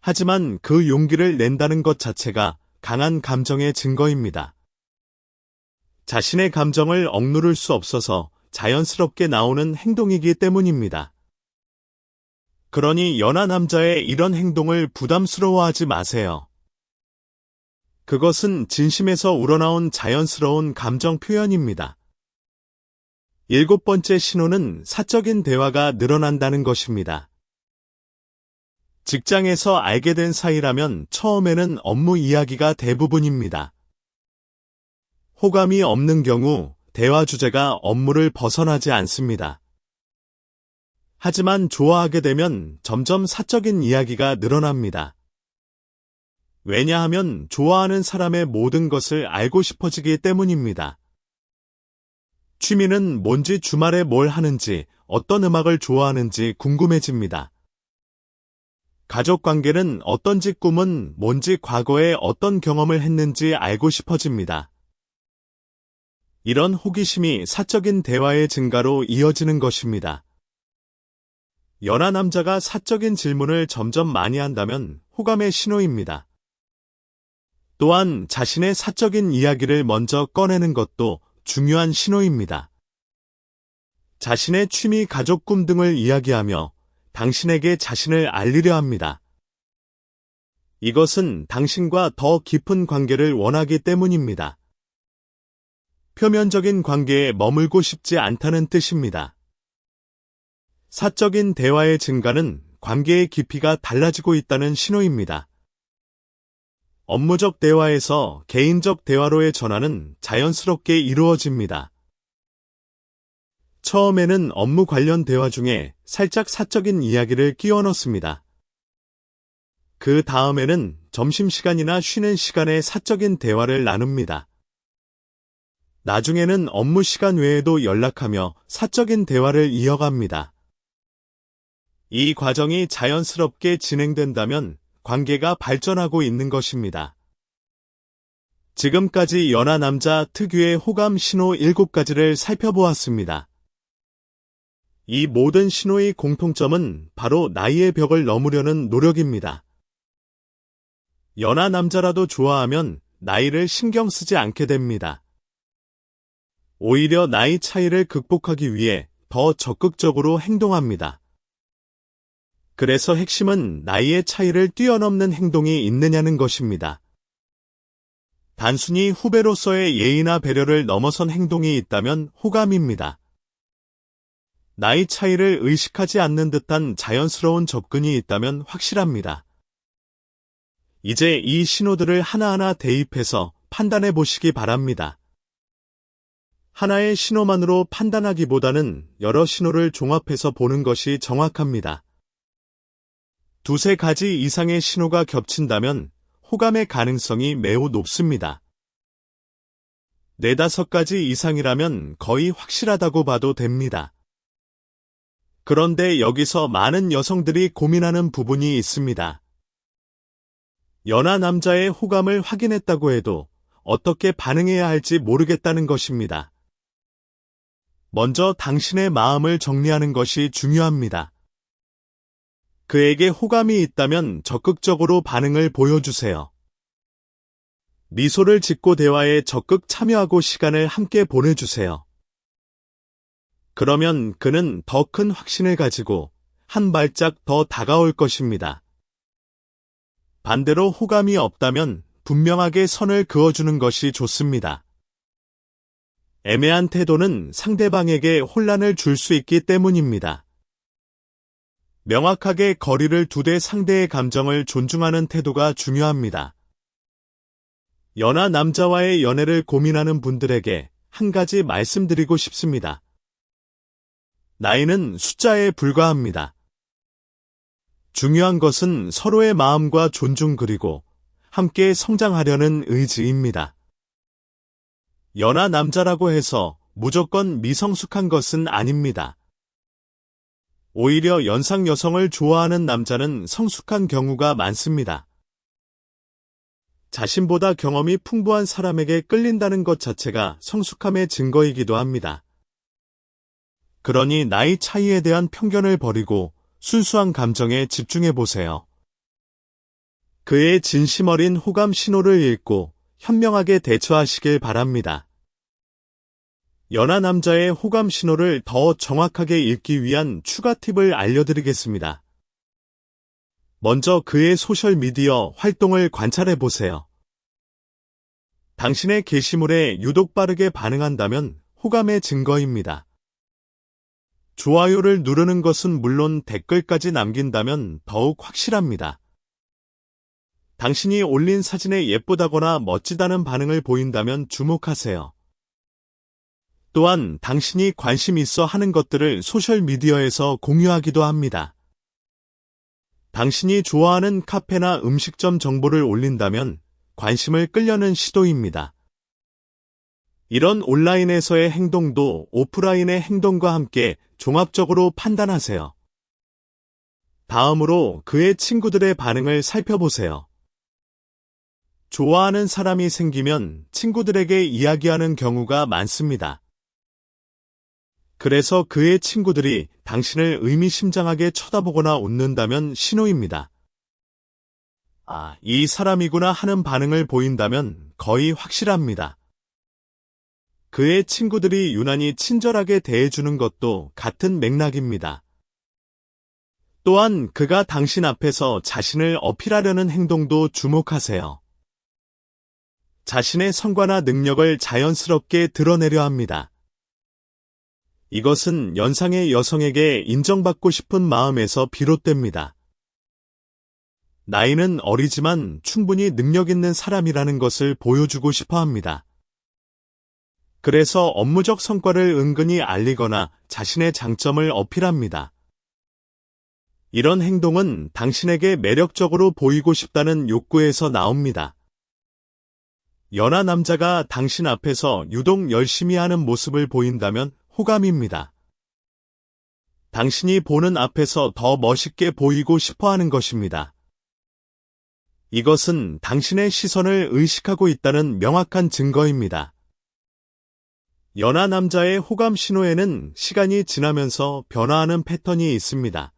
[SPEAKER 1] 하지만 그 용기를 낸다는 것 자체가 강한 감정의 증거입니다. 자신의 감정을 억누를 수 없어서 자연스럽게 나오는 행동이기 때문입니다. 그러니 연하 남자의 이런 행동을 부담스러워하지 마세요. 그것은 진심에서 우러나온 자연스러운 감정 표현입니다. 7번째 신호는 사적인 대화가 늘어난다는 것입니다. 직장에서 알게 된 사이라면 처음에는 업무 이야기가 대부분입니다. 호감이 없는 경우 대화 주제가 업무를 벗어나지 않습니다. 하지만 좋아하게 되면 점점 사적인 이야기가 늘어납니다. 왜냐하면 좋아하는 사람의 모든 것을 알고 싶어지기 때문입니다. 취미는 뭔지, 주말에 뭘 하는지, 어떤 음악을 좋아하는지 궁금해집니다. 가족관계는 어떤지, 꿈은 뭔지, 과거에 어떤 경험을 했는지 알고 싶어집니다. 이런 호기심이 사적인 대화의 증가로 이어지는 것입니다. 연하 남자가 사적인 질문을 점점 많이 한다면 호감의 신호입니다. 또한 자신의 사적인 이야기를 먼저 꺼내는 것도 중요한 신호입니다. 자신의 취미, 가족, 꿈 등을 이야기하며 당신에게 자신을 알리려 합니다. 이것은 당신과 더 깊은 관계를 원하기 때문입니다. 표면적인 관계에 머물고 싶지 않다는 뜻입니다. 사적인 대화의 증가는 관계의 깊이가 달라지고 있다는 신호입니다. 업무적 대화에서 개인적 대화로의 전환은 자연스럽게 이루어집니다. 처음에는 업무 관련 대화 중에 살짝 사적인 이야기를 끼워 넣습니다. 그 다음에는 점심시간이나 쉬는 시간에 사적인 대화를 나눕니다. 나중에는 업무 시간 외에도 연락하며 사적인 대화를 이어갑니다. 이 과정이 자연스럽게 진행된다면 관계가 발전하고 있는 것입니다. 지금까지 연하 남자 특유의 호감 신호 7가지를 살펴보았습니다. 이 모든 신호의 공통점은 바로 나이의 벽을 넘으려는 노력입니다. 연하 남자라도 좋아하면 나이를 신경 쓰지 않게 됩니다. 오히려 나이 차이를 극복하기 위해 더 적극적으로 행동합니다. 그래서 핵심은 나이의 차이를 뛰어넘는 행동이 있느냐는 것입니다. 단순히 후배로서의 예의나 배려를 넘어선 행동이 있다면 호감입니다. 나이 차이를 의식하지 않는 듯한 자연스러운 접근이 있다면 확실합니다. 이제 이 신호들을 하나하나 대입해서 판단해 보시기 바랍니다. 하나의 신호만으로 판단하기보다는 여러 신호를 종합해서 보는 것이 정확합니다. 2-3가지 이상의 신호가 겹친다면 호감의 가능성이 매우 높습니다. 4-5가지 이상이라면 거의 확실하다고 봐도 됩니다. 그런데 여기서 많은 여성들이 고민하는 부분이 있습니다. 연하 남자의 호감을 확인했다고 해도 어떻게 반응해야 할지 모르겠다는 것입니다. 먼저 당신의 마음을 정리하는 것이 중요합니다. 그에게 호감이 있다면 적극적으로 반응을 보여주세요. 미소를 짓고 대화에 적극 참여하고 시간을 함께 보내주세요. 그러면 그는 더 큰 확신을 가지고 한 발짝 더 다가올 것입니다. 반대로 호감이 없다면 분명하게 선을 그어주는 것이 좋습니다. 애매한 태도는 상대방에게 혼란을 줄 수 있기 때문입니다. 명확하게 거리를 두되 상대의 감정을 존중하는 태도가 중요합니다. 연하 남자와의 연애를 고민하는 분들에게 한 가지 말씀드리고 싶습니다. 나이는 숫자에 불과합니다. 중요한 것은 서로의 마음과 존중 그리고 함께 성장하려는 의지입니다. 연하 남자라고 해서 무조건 미성숙한 것은 아닙니다. 오히려 연상 여성을 좋아하는 남자는 성숙한 경우가 많습니다. 자신보다 경험이 풍부한 사람에게 끌린다는 것 자체가 성숙함의 증거이기도 합니다. 그러니 나이 차이에 대한 편견을 버리고 순수한 감정에 집중해 보세요. 그의 진심 어린 호감 신호를 읽고 현명하게 대처하시길 바랍니다. 연하 남자의 호감 신호를 더 정확하게 읽기 위한 추가 팁을 알려드리겠습니다. 먼저 그의 소셜미디어 활동을 관찰해 보세요. 당신의 게시물에 유독 빠르게 반응한다면 호감의 증거입니다. 좋아요를 누르는 것은 물론 댓글까지 남긴다면 더욱 확실합니다. 당신이 올린 사진에 예쁘다거나 멋지다는 반응을 보인다면 주목하세요. 또한 당신이 관심 있어 하는 것들을 소셜미디어에서 공유하기도 합니다. 당신이 좋아하는 카페나 음식점 정보를 올린다면 관심을 끌려는 시도입니다. 이런 온라인에서의 행동도 오프라인의 행동과 함께 종합적으로 판단하세요. 다음으로 그의 친구들의 반응을 살펴보세요. 좋아하는 사람이 생기면 친구들에게 이야기하는 경우가 많습니다. 그래서 그의 친구들이 당신을 의미심장하게 쳐다보거나 웃는다면 신호입니다. 아, 이 사람이구나 하는 반응을 보인다면 거의 확실합니다. 그의 친구들이 유난히 친절하게 대해주는 것도 같은 맥락입니다. 또한 그가 당신 앞에서 자신을 어필하려는 행동도 주목하세요. 자신의 성과나 능력을 자연스럽게 드러내려 합니다. 이것은 연상의 여성에게 인정받고 싶은 마음에서 비롯됩니다. 나이는 어리지만 충분히 능력 있는 사람이라는 것을 보여주고 싶어 합니다. 그래서 업무적 성과를 은근히 알리거나 자신의 장점을 어필합니다. 이런 행동은 당신에게 매력적으로 보이고 싶다는 욕구에서 나옵니다. 연하 남자가 당신 앞에서 유독 열심히 하는 모습을 보인다면 호감입니다. 당신이 보는 앞에서 더 멋있게 보이고 싶어 하는 것입니다. 이것은 당신의 시선을 의식하고 있다는 명확한 증거입니다. 연하 남자의 호감 신호에는 시간이 지나면서 변화하는 패턴이 있습니다.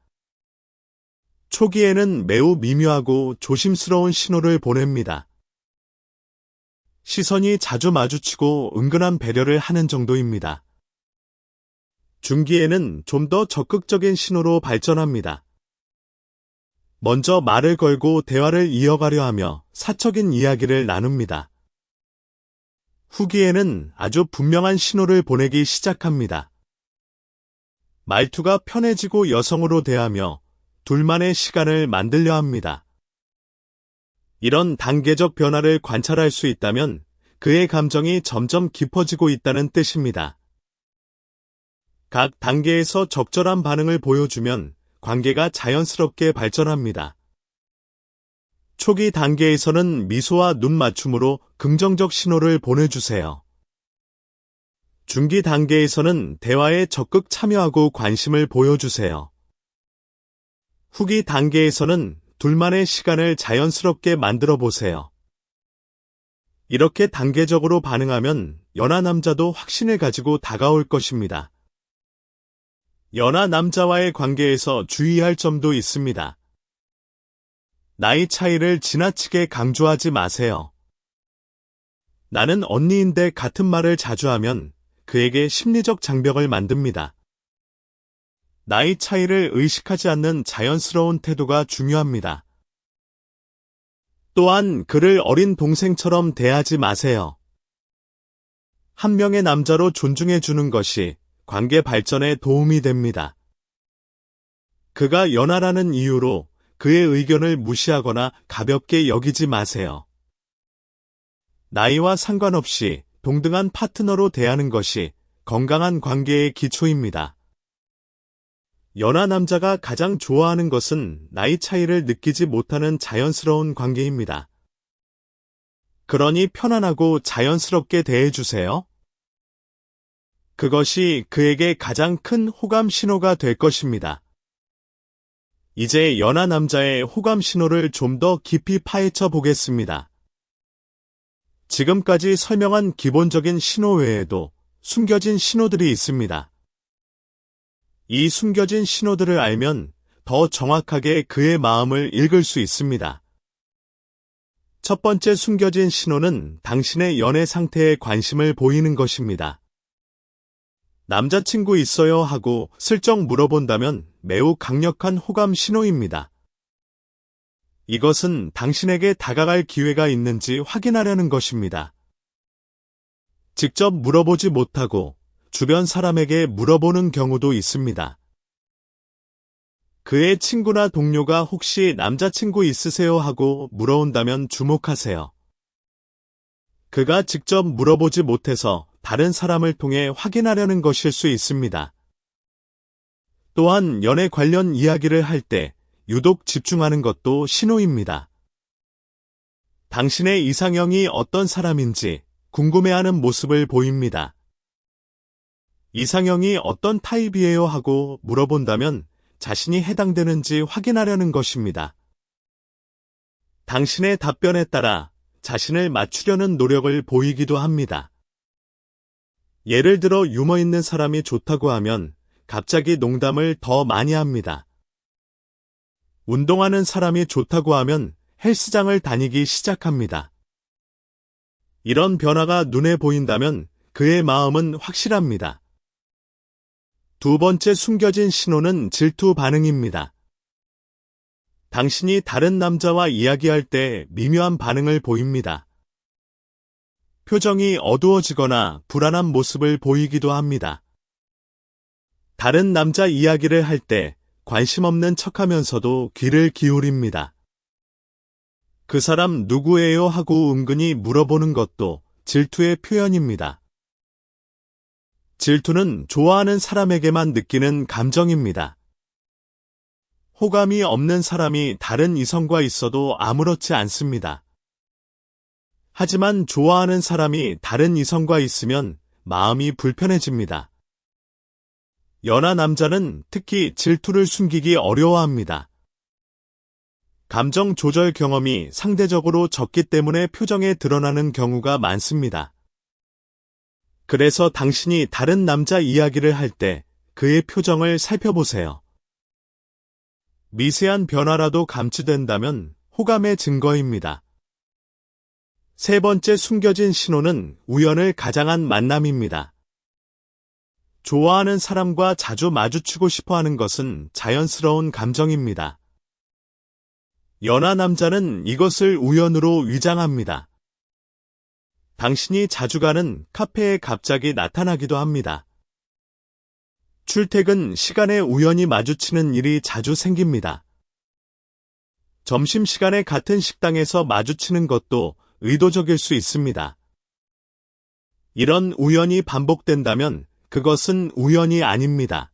[SPEAKER 1] 초기에는 매우 미묘하고 조심스러운 신호를 보냅니다. 시선이 자주 마주치고 은근한 배려를 하는 정도입니다. 중기에는 좀 더 적극적인 신호로 발전합니다. 먼저 말을 걸고 대화를 이어가려 하며 사적인 이야기를 나눕니다. 후기에는 아주 분명한 신호를 보내기 시작합니다. 말투가 편해지고 여성으로 대하며 둘만의 시간을 만들려 합니다. 이런 단계적 변화를 관찰할 수 있다면 그의 감정이 점점 깊어지고 있다는 뜻입니다. 각 단계에서 적절한 반응을 보여주면 관계가 자연스럽게 발전합니다. 초기 단계에서는 미소와 눈 맞춤으로 긍정적 신호를 보내주세요. 중기 단계에서는 대화에 적극 참여하고 관심을 보여주세요. 후기 단계에서는 둘만의 시간을 자연스럽게 만들어 보세요. 이렇게 단계적으로 반응하면 연하 남자도 확신을 가지고 다가올 것입니다. 연하 남자와의 관계에서 주의할 점도 있습니다. 나이 차이를 지나치게 강조하지 마세요. 나는 언니인데 같은 말을 자주 하면 그에게 심리적 장벽을 만듭니다. 나이 차이를 의식하지 않는 자연스러운 태도가 중요합니다. 또한 그를 어린 동생처럼 대하지 마세요. 한 명의 남자로 존중해 주는 것이 관계 발전에 도움이 됩니다. 그가 연하라는 이유로 그의 의견을 무시하거나 가볍게 여기지 마세요. 나이와 상관없이 동등한 파트너로 대하는 것이 건강한 관계의 기초입니다. 연하 남자가 가장 좋아하는 것은 나이 차이를 느끼지 못하는 자연스러운 관계입니다. 그러니 편안하고 자연스럽게 대해주세요. 그것이 그에게 가장 큰 호감 신호가 될 것입니다. 이제 연하 남자의 호감 신호를 좀 더 깊이 파헤쳐 보겠습니다. 지금까지 설명한 기본적인 신호 외에도 숨겨진 신호들이 있습니다. 이 숨겨진 신호들을 알면 더 정확하게 그의 마음을 읽을 수 있습니다. 첫 번째 숨겨진 신호는 당신의 연애 상태에 관심을 보이는 것입니다. 남자친구 있어요 하고 슬쩍 물어본다면 매우 강력한 호감 신호입니다. 이것은 당신에게 다가갈 기회가 있는지 확인하려는 것입니다. 직접 물어보지 못하고 주변 사람에게 물어보는 경우도 있습니다. 그의 친구나 동료가 혹시 남자친구 있으세요 하고 물어온다면 주목하세요. 그가 직접 물어보지 못해서 다른 사람을 통해 확인하려는 것일 수 있습니다. 또한 연애 관련 이야기를 할 때 유독 집중하는 것도 신호입니다. 당신의 이상형이 어떤 사람인지 궁금해하는 모습을 보입니다. 이상형이 어떤 타입이에요 하고 물어본다면 자신이 해당되는지 확인하려는 것입니다. 당신의 답변에 따라 자신을 맞추려는 노력을 보이기도 합니다. 예를 들어 유머 있는 사람이 좋다고 하면 갑자기 농담을 더 많이 합니다. 운동하는 사람이 좋다고 하면 헬스장을 다니기 시작합니다. 이런 변화가 눈에 보인다면 그의 마음은 확실합니다. 두 번째 숨겨진 신호는 질투 반응입니다. 당신이 다른 남자와 이야기할 때 미묘한 반응을 보입니다. 표정이 어두워지거나 불안한 모습을 보이기도 합니다. 다른 남자 이야기를 할 때 관심 없는 척하면서도 귀를 기울입니다. 그 사람 누구예요 하고 은근히 물어보는 것도 질투의 표현입니다. 질투는 좋아하는 사람에게만 느끼는 감정입니다. 호감이 없는 사람이 다른 이성과 있어도 아무렇지 않습니다. 하지만 좋아하는 사람이 다른 이성과 있으면 마음이 불편해집니다. 연하 남자는 특히 질투를 숨기기 어려워합니다. 감정 조절 경험이 상대적으로 적기 때문에 표정에 드러나는 경우가 많습니다. 그래서 당신이 다른 남자 이야기를 할 때 그의 표정을 살펴보세요. 미세한 변화라도 감지된다면 호감의 증거입니다. 세 번째 숨겨진 신호는 우연을 가장한 만남입니다. 좋아하는 사람과 자주 마주치고 싶어하는 것은 자연스러운 감정입니다. 연하 남자는 이것을 우연으로 위장합니다. 당신이 자주 가는 카페에 갑자기 나타나기도 합니다. 출퇴근 시간에 우연히 마주치는 일이 자주 생깁니다. 점심시간에 같은 식당에서 마주치는 것도 의도적일 수 있습니다. 이런 우연이 반복된다면 그것은 우연이 아닙니다.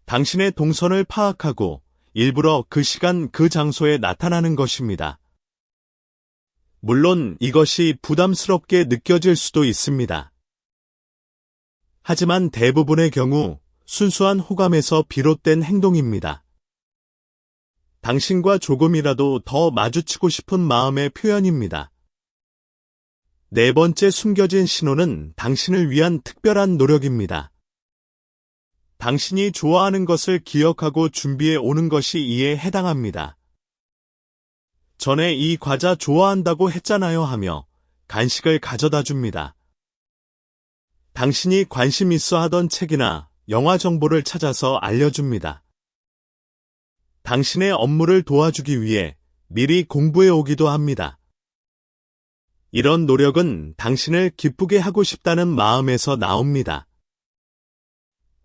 [SPEAKER 1] 당신의 동선을 파악하고 일부러 그 시간 그 장소에 나타나는 것입니다. 물론 이것이 부담스럽게 느껴질 수도 있습니다. 하지만 대부분의 경우 순수한 호감에서 비롯된 행동입니다. 당신과 조금이라도 더 마주치고 싶은 마음의 표현입니다. 네 번째 숨겨진 신호는 당신을 위한 특별한 노력입니다. 당신이 좋아하는 것을 기억하고 준비해 오는 것이 이에 해당합니다. 전에 이 과자 좋아한다고 했잖아요 하며 간식을 가져다 줍니다. 당신이 관심 있어 하던 책이나 영화 정보를 찾아서 알려줍니다. 당신의 업무를 도와주기 위해 미리 공부해 오기도 합니다. 이런 노력은 당신을 기쁘게 하고 싶다는 마음에서 나옵니다.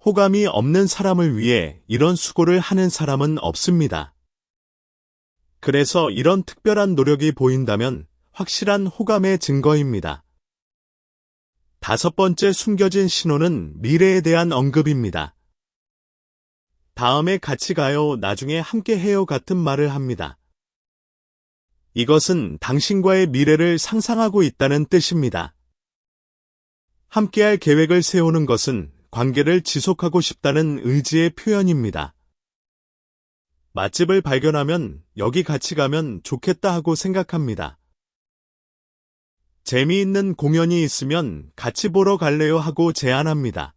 [SPEAKER 1] 호감이 없는 사람을 위해 이런 수고를 하는 사람은 없습니다. 그래서 이런 특별한 노력이 보인다면 확실한 호감의 증거입니다. 5번째 숨겨진 신호는 미래에 대한 언급입니다. 다음에 같이 가요, 나중에 함께 해요 같은 말을 합니다. 이것은 당신과의 미래를 상상하고 있다는 뜻입니다. 함께할 계획을 세우는 것은 관계를 지속하고 싶다는 의지의 표현입니다. 맛집을 발견하면 여기 같이 가면 좋겠다 하고 생각합니다. 재미있는 공연이 있으면 같이 보러 갈래요 하고 제안합니다.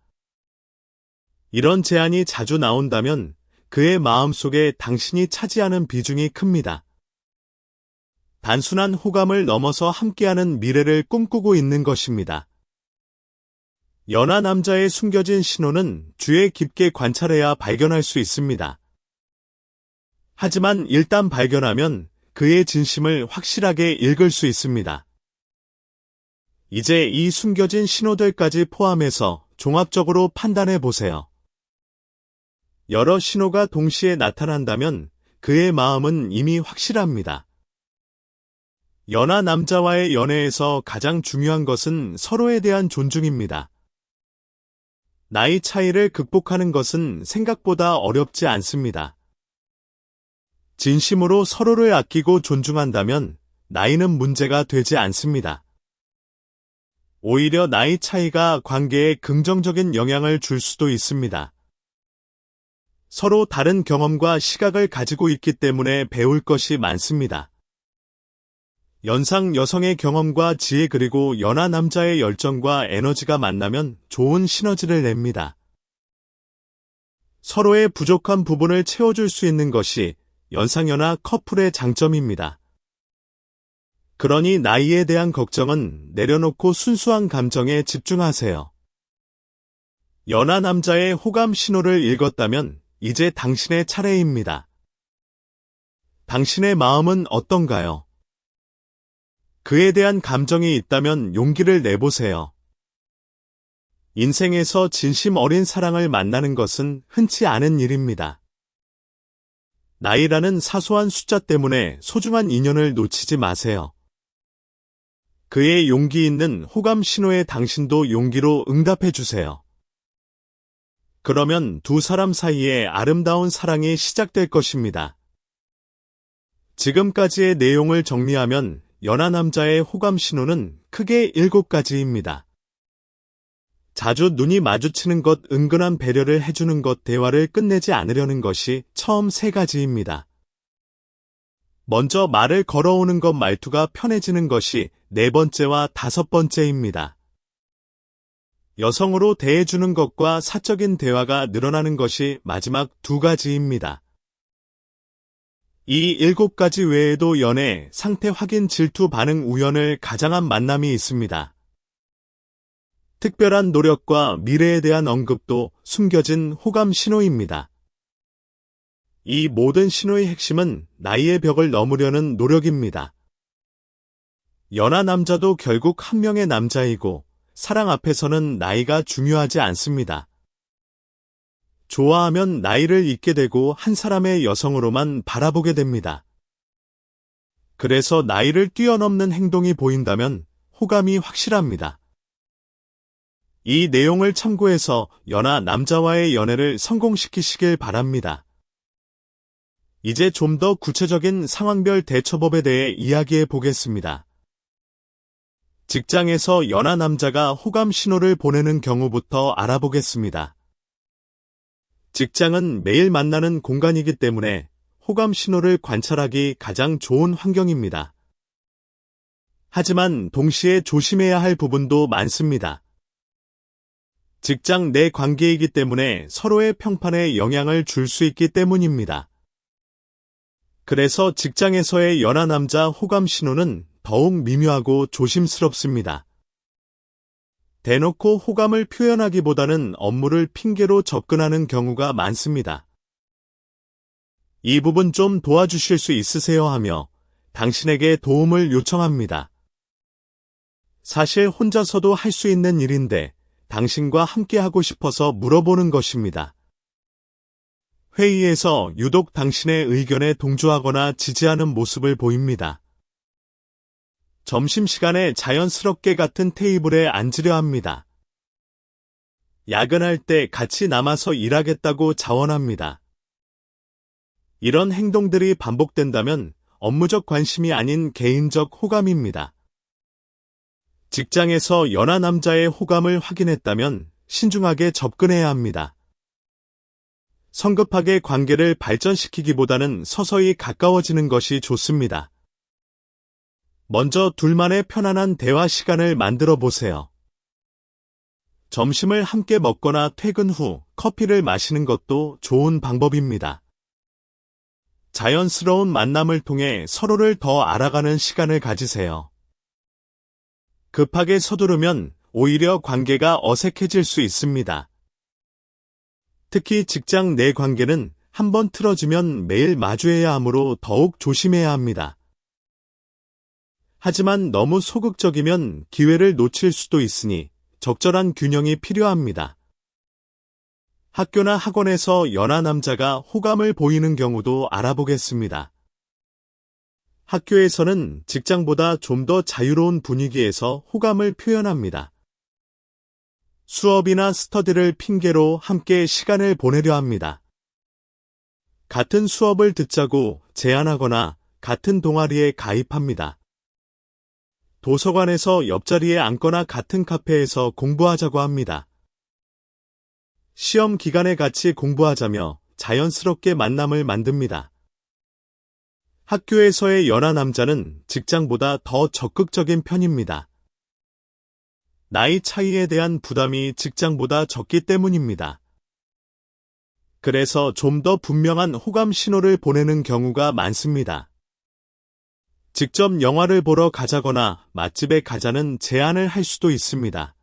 [SPEAKER 1] 이런 제안이 자주 나온다면 그의 마음속에 당신이 차지하는 비중이 큽니다. 단순한 호감을 넘어서 함께하는 미래를 꿈꾸고 있는 것입니다. 연하 남자의 숨겨진 신호는 주의 깊게 관찰해야 발견할 수 있습니다. 하지만 일단 발견하면 그의 진심을 확실하게 읽을 수 있습니다. 이제 이 숨겨진 신호들까지 포함해서 종합적으로 판단해 보세요. 여러 신호가 동시에 나타난다면 그의 마음은 이미 확실합니다. 연하 남자와의 연애에서 가장 중요한 것은 서로에 대한 존중입니다. 나이 차이를 극복하는 것은 생각보다 어렵지 않습니다. 진심으로 서로를 아끼고 존중한다면 나이는 문제가 되지 않습니다. 오히려 나이 차이가 관계에 긍정적인 영향을 줄 수도 있습니다. 서로 다른 경험과 시각을 가지고 있기 때문에 배울 것이 많습니다. 연상 여성의 경험과 지혜 그리고 연하 남자의 열정과 에너지가 만나면 좋은 시너지를 냅니다. 서로의 부족한 부분을 채워줄 수 있는 것이 연상연하 커플의 장점입니다. 그러니 나이에 대한 걱정은 내려놓고 순수한 감정에 집중하세요. 연하 남자의 호감 신호를 읽었다면 이제 당신의 차례입니다. 당신의 마음은 어떤가요? 그에 대한 감정이 있다면 용기를 내보세요. 인생에서 진심 어린 사랑을 만나는 것은 흔치 않은 일입니다. 나이라는 사소한 숫자 때문에 소중한 인연을 놓치지 마세요. 그의 용기 있는 호감 신호에 당신도 용기로 응답해 주세요. 그러면 두 사람 사이에 아름다운 사랑이 시작될 것입니다. 지금까지의 내용을 정리하면 연하 남자의 호감 신호는 크게 7가지입니다. 자주 눈이 마주치는 것, 은근한 배려를 해주는 것, 대화를 끝내지 않으려는 것이 처음 3가지입니다. 먼저 말을 걸어오는 것, 말투가 편해지는 것이 4번째와 5번째입니다. 여성으로 대해주는 것과 사적인 대화가 늘어나는 것이 마지막 2가지입니다. 이 7가지 외에도 연애, 상태 확인, 질투, 반응, 우연을 가장한 만남이 있습니다. 특별한 노력과 미래에 대한 언급도 숨겨진 호감 신호입니다. 이 모든 신호의 핵심은 나이의 벽을 넘으려는 노력입니다. 연하 남자도 결국 한 명의 남자이고 사랑 앞에서는 나이가 중요하지 않습니다. 좋아하면 나이를 잊게 되고 한 사람의 여성으로만 바라보게 됩니다. 그래서 나이를 뛰어넘는 행동이 보인다면 호감이 확실합니다. 이 내용을 참고해서 연하 남자와의 연애를 성공시키시길 바랍니다. 이제 좀 더 구체적인 상황별 대처법에 대해 이야기해 보겠습니다. 직장에서 연하 남자가 호감 신호를 보내는 경우부터 알아보겠습니다. 직장은 매일 만나는 공간이기 때문에 호감 신호를 관찰하기 가장 좋은 환경입니다. 하지만 동시에 조심해야 할 부분도 많습니다. 직장 내 관계이기 때문에 서로의 평판에 영향을 줄 수 있기 때문입니다. 그래서 직장에서의 연하 남자 호감 신호는 더욱 미묘하고 조심스럽습니다. 대놓고 호감을 표현하기보다는 업무를 핑계로 접근하는 경우가 많습니다. 이 부분 좀 도와주실 수 있으세요 하며 당신에게 도움을 요청합니다. 사실 혼자서도 할 수 있는 일인데 당신과 함께하고 싶어서 물어보는 것입니다. 회의에서 유독 당신의 의견에 동조하거나 지지하는 모습을 보입니다. 점심시간에 자연스럽게 같은 테이블에 앉으려 합니다. 야근할 때 같이 남아서 일하겠다고 자원합니다. 이런 행동들이 반복된다면 업무적 관심이 아닌 개인적 호감입니다. 직장에서 연하 남자의 호감을 확인했다면 신중하게 접근해야 합니다. 성급하게 관계를 발전시키기보다는 서서히 가까워지는 것이 좋습니다. 먼저 둘만의 편안한 대화 시간을 만들어 보세요. 점심을 함께 먹거나 퇴근 후 커피를 마시는 것도 좋은 방법입니다. 자연스러운 만남을 통해 서로를 더 알아가는 시간을 가지세요. 급하게 서두르면 오히려 관계가 어색해질 수 있습니다. 특히 직장 내 관계는 한번 틀어지면 매일 마주해야 하므로 더욱 조심해야 합니다. 하지만 너무 소극적이면 기회를 놓칠 수도 있으니 적절한 균형이 필요합니다. 학교나 학원에서 연하 남자가 호감을 보이는 경우도 알아보겠습니다. 학교에서는 직장보다 좀 더 자유로운 분위기에서 호감을 표현합니다. 수업이나 스터디를 핑계로 함께 시간을 보내려 합니다. 같은 수업을 듣자고 제안하거나 같은 동아리에 가입합니다. 도서관에서 옆자리에 앉거나 같은 카페에서 공부하자고 합니다. 시험 기간에 같이 공부하자며 자연스럽게 만남을 만듭니다. 학교에서의 연하 남자는 직장보다 더 적극적인 편입니다. 나이 차이에 대한 부담이 직장보다 적기 때문입니다. 그래서 좀 더 분명한 호감 신호를 보내는 경우가 많습니다. 직접 영화를 보러 가자거나 맛집에 가자는 제안을 할 수도 있습니다.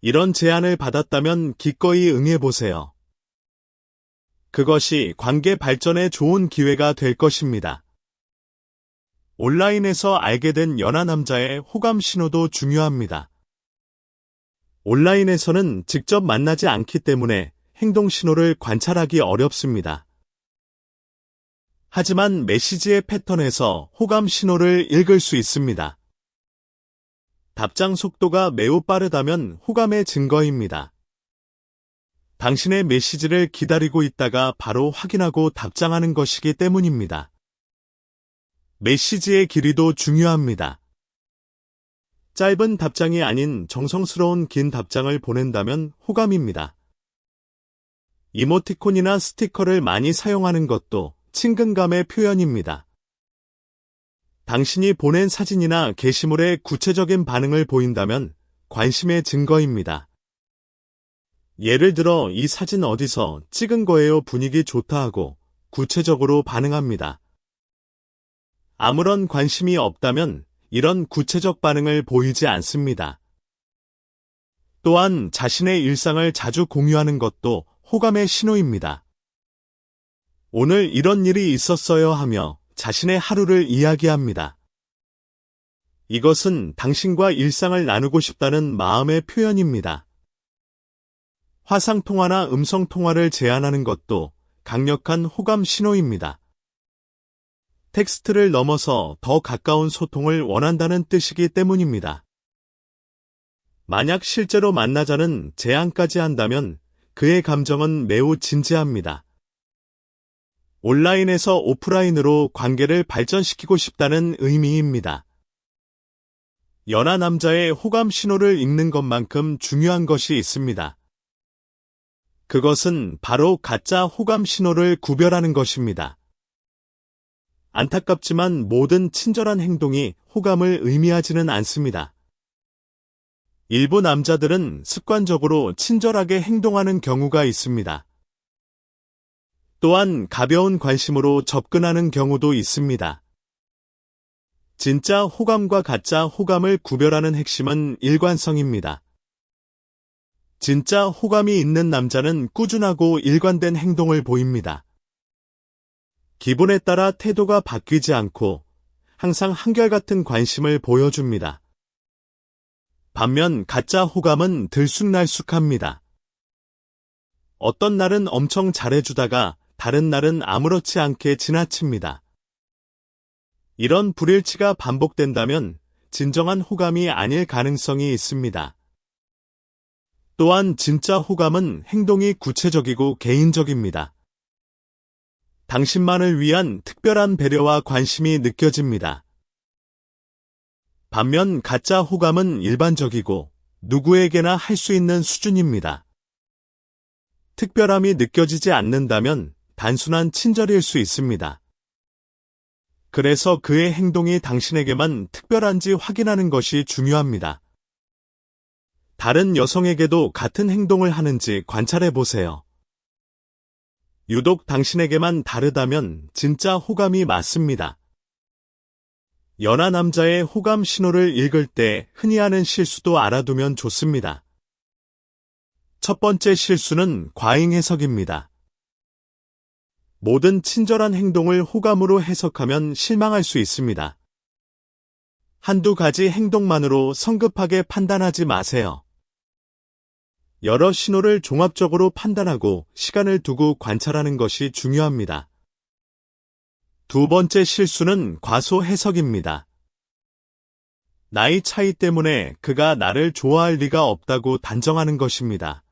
[SPEAKER 1] 이런 제안을 받았다면 기꺼이 응해보세요. 그것이 관계 발전에 좋은 기회가 될 것입니다. 온라인에서 알게 된 연하 남자의 호감 신호도 중요합니다. 온라인에서는 직접 만나지 않기 때문에 행동 신호를 관찰하기 어렵습니다. 하지만 메시지의 패턴에서 호감 신호를 읽을 수 있습니다. 답장 속도가 매우 빠르다면 호감의 증거입니다. 당신의 메시지를 기다리고 있다가 바로 확인하고 답장하는 것이기 때문입니다. 메시지의 길이도 중요합니다. 짧은 답장이 아닌 정성스러운 긴 답장을 보낸다면 호감입니다. 이모티콘이나 스티커를 많이 사용하는 것도 친근감의 표현입니다. 당신이 보낸 사진이나 게시물에 구체적인 반응을 보인다면 관심의 증거입니다. 예를 들어 이 사진 어디서 찍은 거예요? 분위기 좋다 하고 구체적으로 반응합니다. 아무런 관심이 없다면 이런 구체적 반응을 보이지 않습니다. 또한 자신의 일상을 자주 공유하는 것도 호감의 신호입니다. 오늘 이런 일이 있었어요 하며 자신의 하루를 이야기합니다. 이것은 당신과 일상을 나누고 싶다는 마음의 표현입니다. 화상통화나 음성통화를 제안하는 것도 강력한 호감 신호입니다. 텍스트를 넘어서 더 가까운 소통을 원한다는 뜻이기 때문입니다. 만약 실제로 만나자는 제안까지 한다면 그의 감정은 매우 진지합니다. 온라인에서 오프라인으로 관계를 발전시키고 싶다는 의미입니다. 연하 남자의 호감 신호를 읽는 것만큼 중요한 것이 있습니다. 그것은 바로 가짜 호감 신호를 구별하는 것입니다. 안타깝지만 모든 친절한 행동이 호감을 의미하지는 않습니다. 일부 남자들은 습관적으로 친절하게 행동하는 경우가 있습니다. 또한 가벼운 관심으로 접근하는 경우도 있습니다. 진짜 호감과 가짜 호감을 구별하는 핵심은 일관성입니다. 진짜 호감이 있는 남자는 꾸준하고 일관된 행동을 보입니다. 기분에 따라 태도가 바뀌지 않고 항상 한결같은 관심을 보여줍니다. 반면 가짜 호감은 들쑥날쑥합니다. 어떤 날은 엄청 잘해주다가 다른 날은 아무렇지 않게 지나칩니다. 이런 불일치가 반복된다면 진정한 호감이 아닐 가능성이 있습니다. 또한 진짜 호감은 행동이 구체적이고 개인적입니다. 당신만을 위한 특별한 배려와 관심이 느껴집니다. 반면 가짜 호감은 일반적이고 누구에게나 할 수 있는 수준입니다. 특별함이 느껴지지 않는다면 단순한 친절일 수 있습니다. 그래서 그의 행동이 당신에게만 특별한지 확인하는 것이 중요합니다. 다른 여성에게도 같은 행동을 하는지 관찰해 보세요. 유독 당신에게만 다르다면 진짜 호감이 맞습니다. 연하 남자의 호감 신호를 읽을 때 흔히 하는 실수도 알아두면 좋습니다. 첫 번째 실수는 과잉 해석입니다. 모든 친절한 행동을 호감으로 해석하면 실망할 수 있습니다. 한두 가지 행동만으로 성급하게 판단하지 마세요. 여러 신호를 종합적으로 판단하고 시간을 두고 관찰하는 것이 중요합니다. 두 번째 실수는 과소 해석입니다. 나이 차이 때문에 그가 나를 좋아할 리가 없다고 단정하는 것입니다.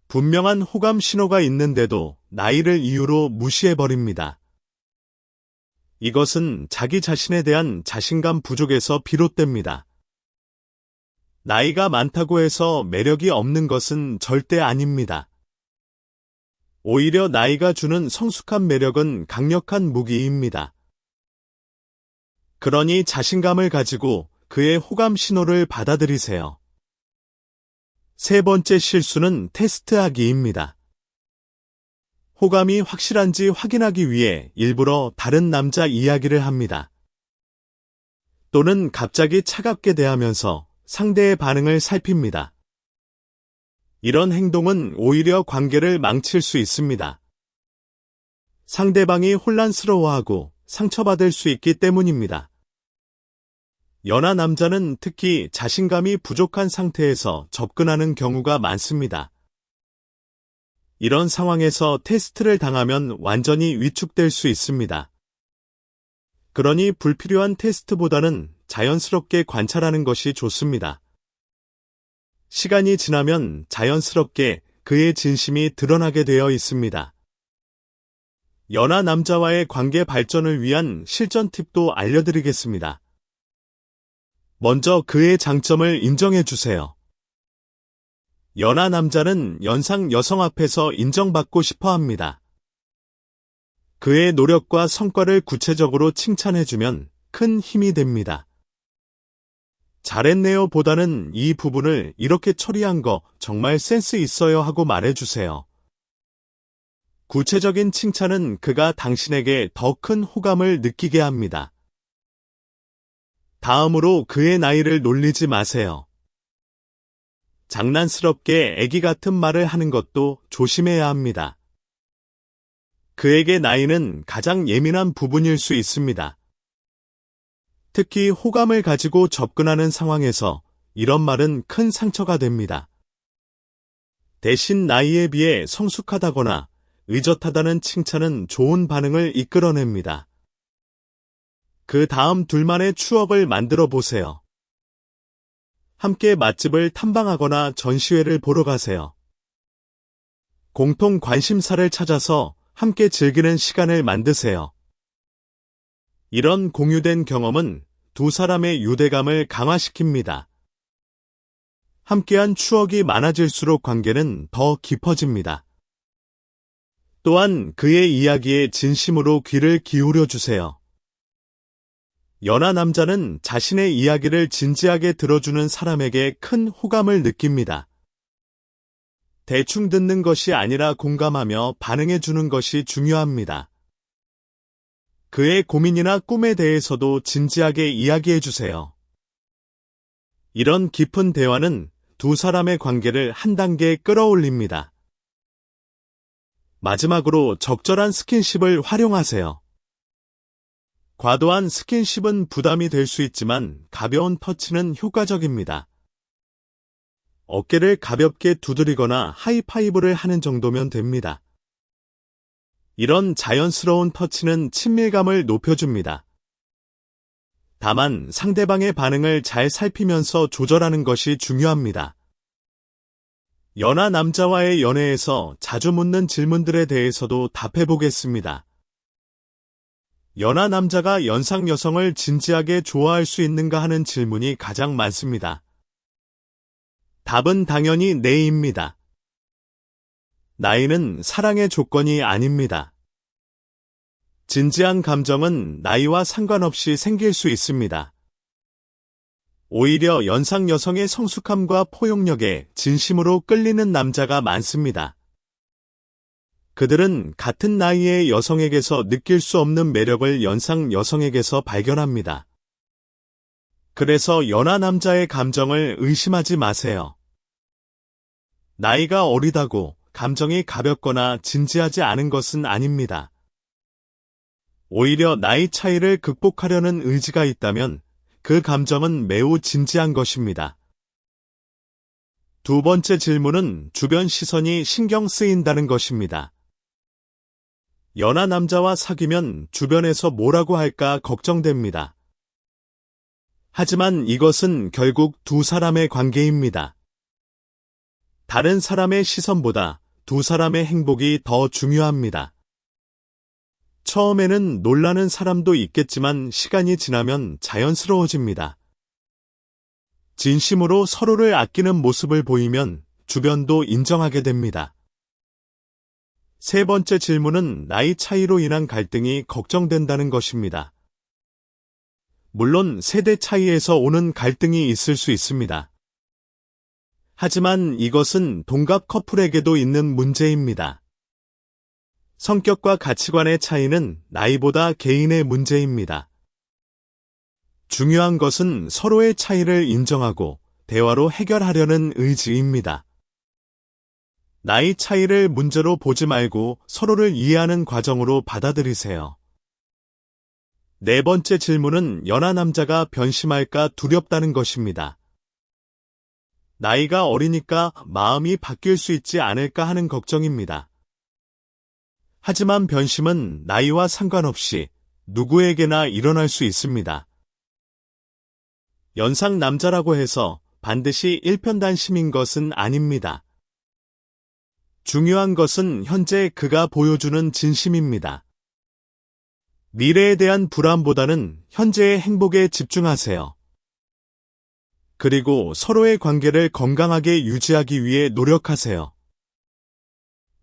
[SPEAKER 1] 분명한 호감 신호가 있는데도 나이를 이유로 무시해버립니다. 이것은 자기 자신에 대한 자신감 부족에서 비롯됩니다. 나이가 많다고 해서 매력이 없는 것은 절대 아닙니다. 오히려 나이가 주는 성숙한 매력은 강력한 무기입니다. 그러니 자신감을 가지고 그의 호감 신호를 받아들이세요. 세 번째 실수는 테스트하기입니다. 호감이 확실한지 확인하기 위해 일부러 다른 남자 이야기를 합니다. 또는 갑자기 차갑게 대하면서 상대의 반응을 살핍니다. 이런 행동은 오히려 관계를 망칠 수 있습니다. 상대방이 혼란스러워하고 상처받을 수 있기 때문입니다. 연하 남자는 특히 자신감이 부족한 상태에서 접근하는 경우가 많습니다. 이런 상황에서 테스트를 당하면 완전히 위축될 수 있습니다. 그러니 불필요한 테스트보다는 자연스럽게 관찰하는 것이 좋습니다. 시간이 지나면 자연스럽게 그의 진심이 드러나게 되어 있습니다. 연하 남자와의 관계 발전을 위한 실전 팁도 알려드리겠습니다. 먼저 그의 장점을 인정해 주세요. 연하 남자는 연상 여성 앞에서 인정받고 싶어 합니다. 그의 노력과 성과를 구체적으로 칭찬해주면 큰 힘이 됩니다. 잘했네요 보다는 이 부분을 이렇게 처리한 거 정말 센스 있어요 하고 말해주세요. 구체적인 칭찬은 그가 당신에게 더 큰 호감을 느끼게 합니다. 다음으로 그의 나이를 놀리지 마세요. 장난스럽게 애기 같은 말을 하는 것도 조심해야 합니다. 그에게 나이는 가장 예민한 부분일 수 있습니다. 특히 호감을 가지고 접근하는 상황에서 이런 말은 큰 상처가 됩니다. 대신 나이에 비해 성숙하다거나 의젓하다는 칭찬은 좋은 반응을 이끌어냅니다. 그 다음 둘만의 추억을 만들어 보세요. 함께 맛집을 탐방하거나 전시회를 보러 가세요. 공통 관심사를 찾아서 함께 즐기는 시간을 만드세요. 이런 공유된 경험은 두 사람의 유대감을 강화시킵니다. 함께한 추억이 많아질수록 관계는 더 깊어집니다. 또한 그의 이야기에 진심으로 귀를 기울여 주세요. 연하 남자는 자신의 이야기를 진지하게 들어주는 사람에게 큰 호감을 느낍니다. 대충 듣는 것이 아니라 공감하며 반응해 주는 것이 중요합니다. 그의 고민이나 꿈에 대해서도 진지하게 이야기해 주세요. 이런 깊은 대화는 두 사람의 관계를 한 단계 끌어올립니다. 마지막으로 적절한 스킨십을 활용하세요. 과도한 스킨십은 부담이 될 수 있지만 가벼운 터치는 효과적입니다. 어깨를 가볍게 두드리거나 하이파이브를 하는 정도면 됩니다. 이런 자연스러운 터치는 친밀감을 높여줍니다. 다만 상대방의 반응을 잘 살피면서 조절하는 것이 중요합니다. 연하 남자와의 연애에서 자주 묻는 질문들에 대해서도 답해보겠습니다. 연하 남자가 연상 여성을 진지하게 좋아할 수 있는가 하는 질문이 가장 많습니다. 답은 당연히 네입니다. 나이는 사랑의 조건이 아닙니다. 진지한 감정은 나이와 상관없이 생길 수 있습니다. 오히려 연상 여성의 성숙함과 포용력에 진심으로 끌리는 남자가 많습니다. 그들은 같은 나이의 여성에게서 느낄 수 없는 매력을 연상 여성에게서 발견합니다. 그래서 연하 남자의 감정을 의심하지 마세요. 나이가 어리다고 감정이 가볍거나 진지하지 않은 것은 아닙니다. 오히려 나이 차이를 극복하려는 의지가 있다면 그 감정은 매우 진지한 것입니다. 두 번째 질문은 주변 시선이 신경 쓰인다는 것입니다. 연하 남자와 사귀면 주변에서 뭐라고 할까 걱정됩니다. 하지만 이것은 결국 두 사람의 관계입니다. 다른 사람의 시선보다 두 사람의 행복이 더 중요합니다. 처음에는 놀라는 사람도 있겠지만 시간이 지나면 자연스러워집니다. 진심으로 서로를 아끼는 모습을 보이면 주변도 인정하게 됩니다. 세 번째 질문은 나이 차이로 인한 갈등이 걱정된다는 것입니다. 물론 세대 차이에서 오는 갈등이 있을 수 있습니다. 하지만 이것은 동갑 커플에게도 있는 문제입니다. 성격과 가치관의 차이는 나이보다 개인의 문제입니다. 중요한 것은 서로의 차이를 인정하고 대화로 해결하려는 의지입니다. 나이 차이를 문제로 보지 말고 서로를 이해하는 과정으로 받아들이세요. 네 번째 질문은 연하 남자가 변심할까 두렵다는 것입니다. 나이가 어리니까 마음이 바뀔 수 있지 않을까 하는 걱정입니다. 하지만 변심은 나이와 상관없이 누구에게나 일어날 수 있습니다. 연상 남자라고 해서 반드시 일편단심인 것은 아닙니다. 중요한 것은 현재 그가 보여주는 진심입니다. 미래에 대한 불안보다는 현재의 행복에 집중하세요. 그리고 서로의 관계를 건강하게 유지하기 위해 노력하세요.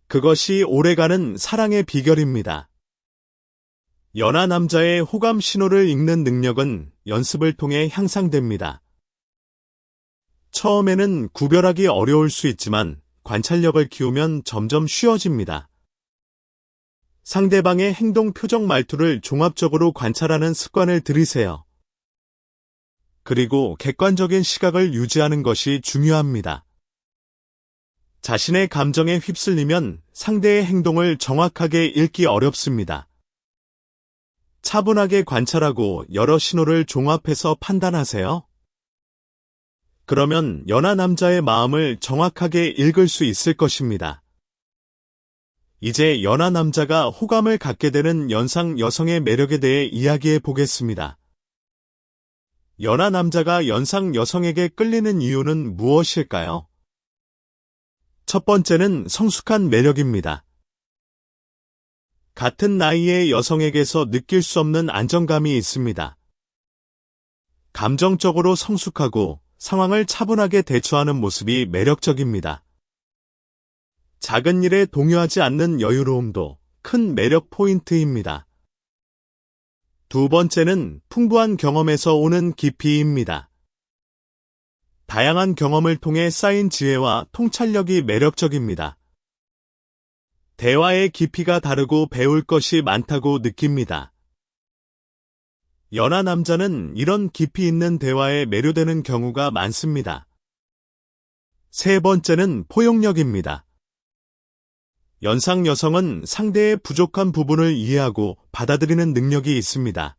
[SPEAKER 1] 그것이 오래가는 사랑의 비결입니다. 연하 남자의 호감 신호를 읽는 능력은 연습을 통해 향상됩니다. 처음에는 구별하기 어려울 수 있지만 관찰력을 키우면 점점 쉬워집니다. 상대방의 행동, 표정, 말투를 종합적으로 관찰하는 습관을 들이세요. 그리고 객관적인 시각을 유지하는 것이 중요합니다. 자신의 감정에 휩쓸리면 상대의 행동을 정확하게 읽기 어렵습니다. 차분하게 관찰하고 여러 신호를 종합해서 판단하세요. 그러면 연하 남자의 마음을 정확하게 읽을 수 있을 것입니다. 이제 연하 남자가 호감을 갖게 되는 연상 여성의 매력에 대해 이야기해 보겠습니다. 연하 남자가 연상 여성에게 끌리는 이유는 무엇일까요? 첫 번째는 성숙한 매력입니다. 같은 나이의 여성에게서 느낄 수 없는 안정감이 있습니다. 감정적으로 성숙하고 상황을 차분하게 대처하는 모습이 매력적입니다. 작은 일에 동요하지 않는 여유로움도 큰 매력 포인트입니다. 두 번째는 풍부한 경험에서 오는 깊이입니다. 다양한 경험을 통해 쌓인 지혜와 통찰력이 매력적입니다. 대화의 깊이가 다르고 배울 것이 많다고 느낍니다. 연하 남자는 이런 깊이 있는 대화에 매료되는 경우가 많습니다. 세 번째는 포용력입니다. 연상 여성은 상대의 부족한 부분을 이해하고 받아들이는 능력이 있습니다.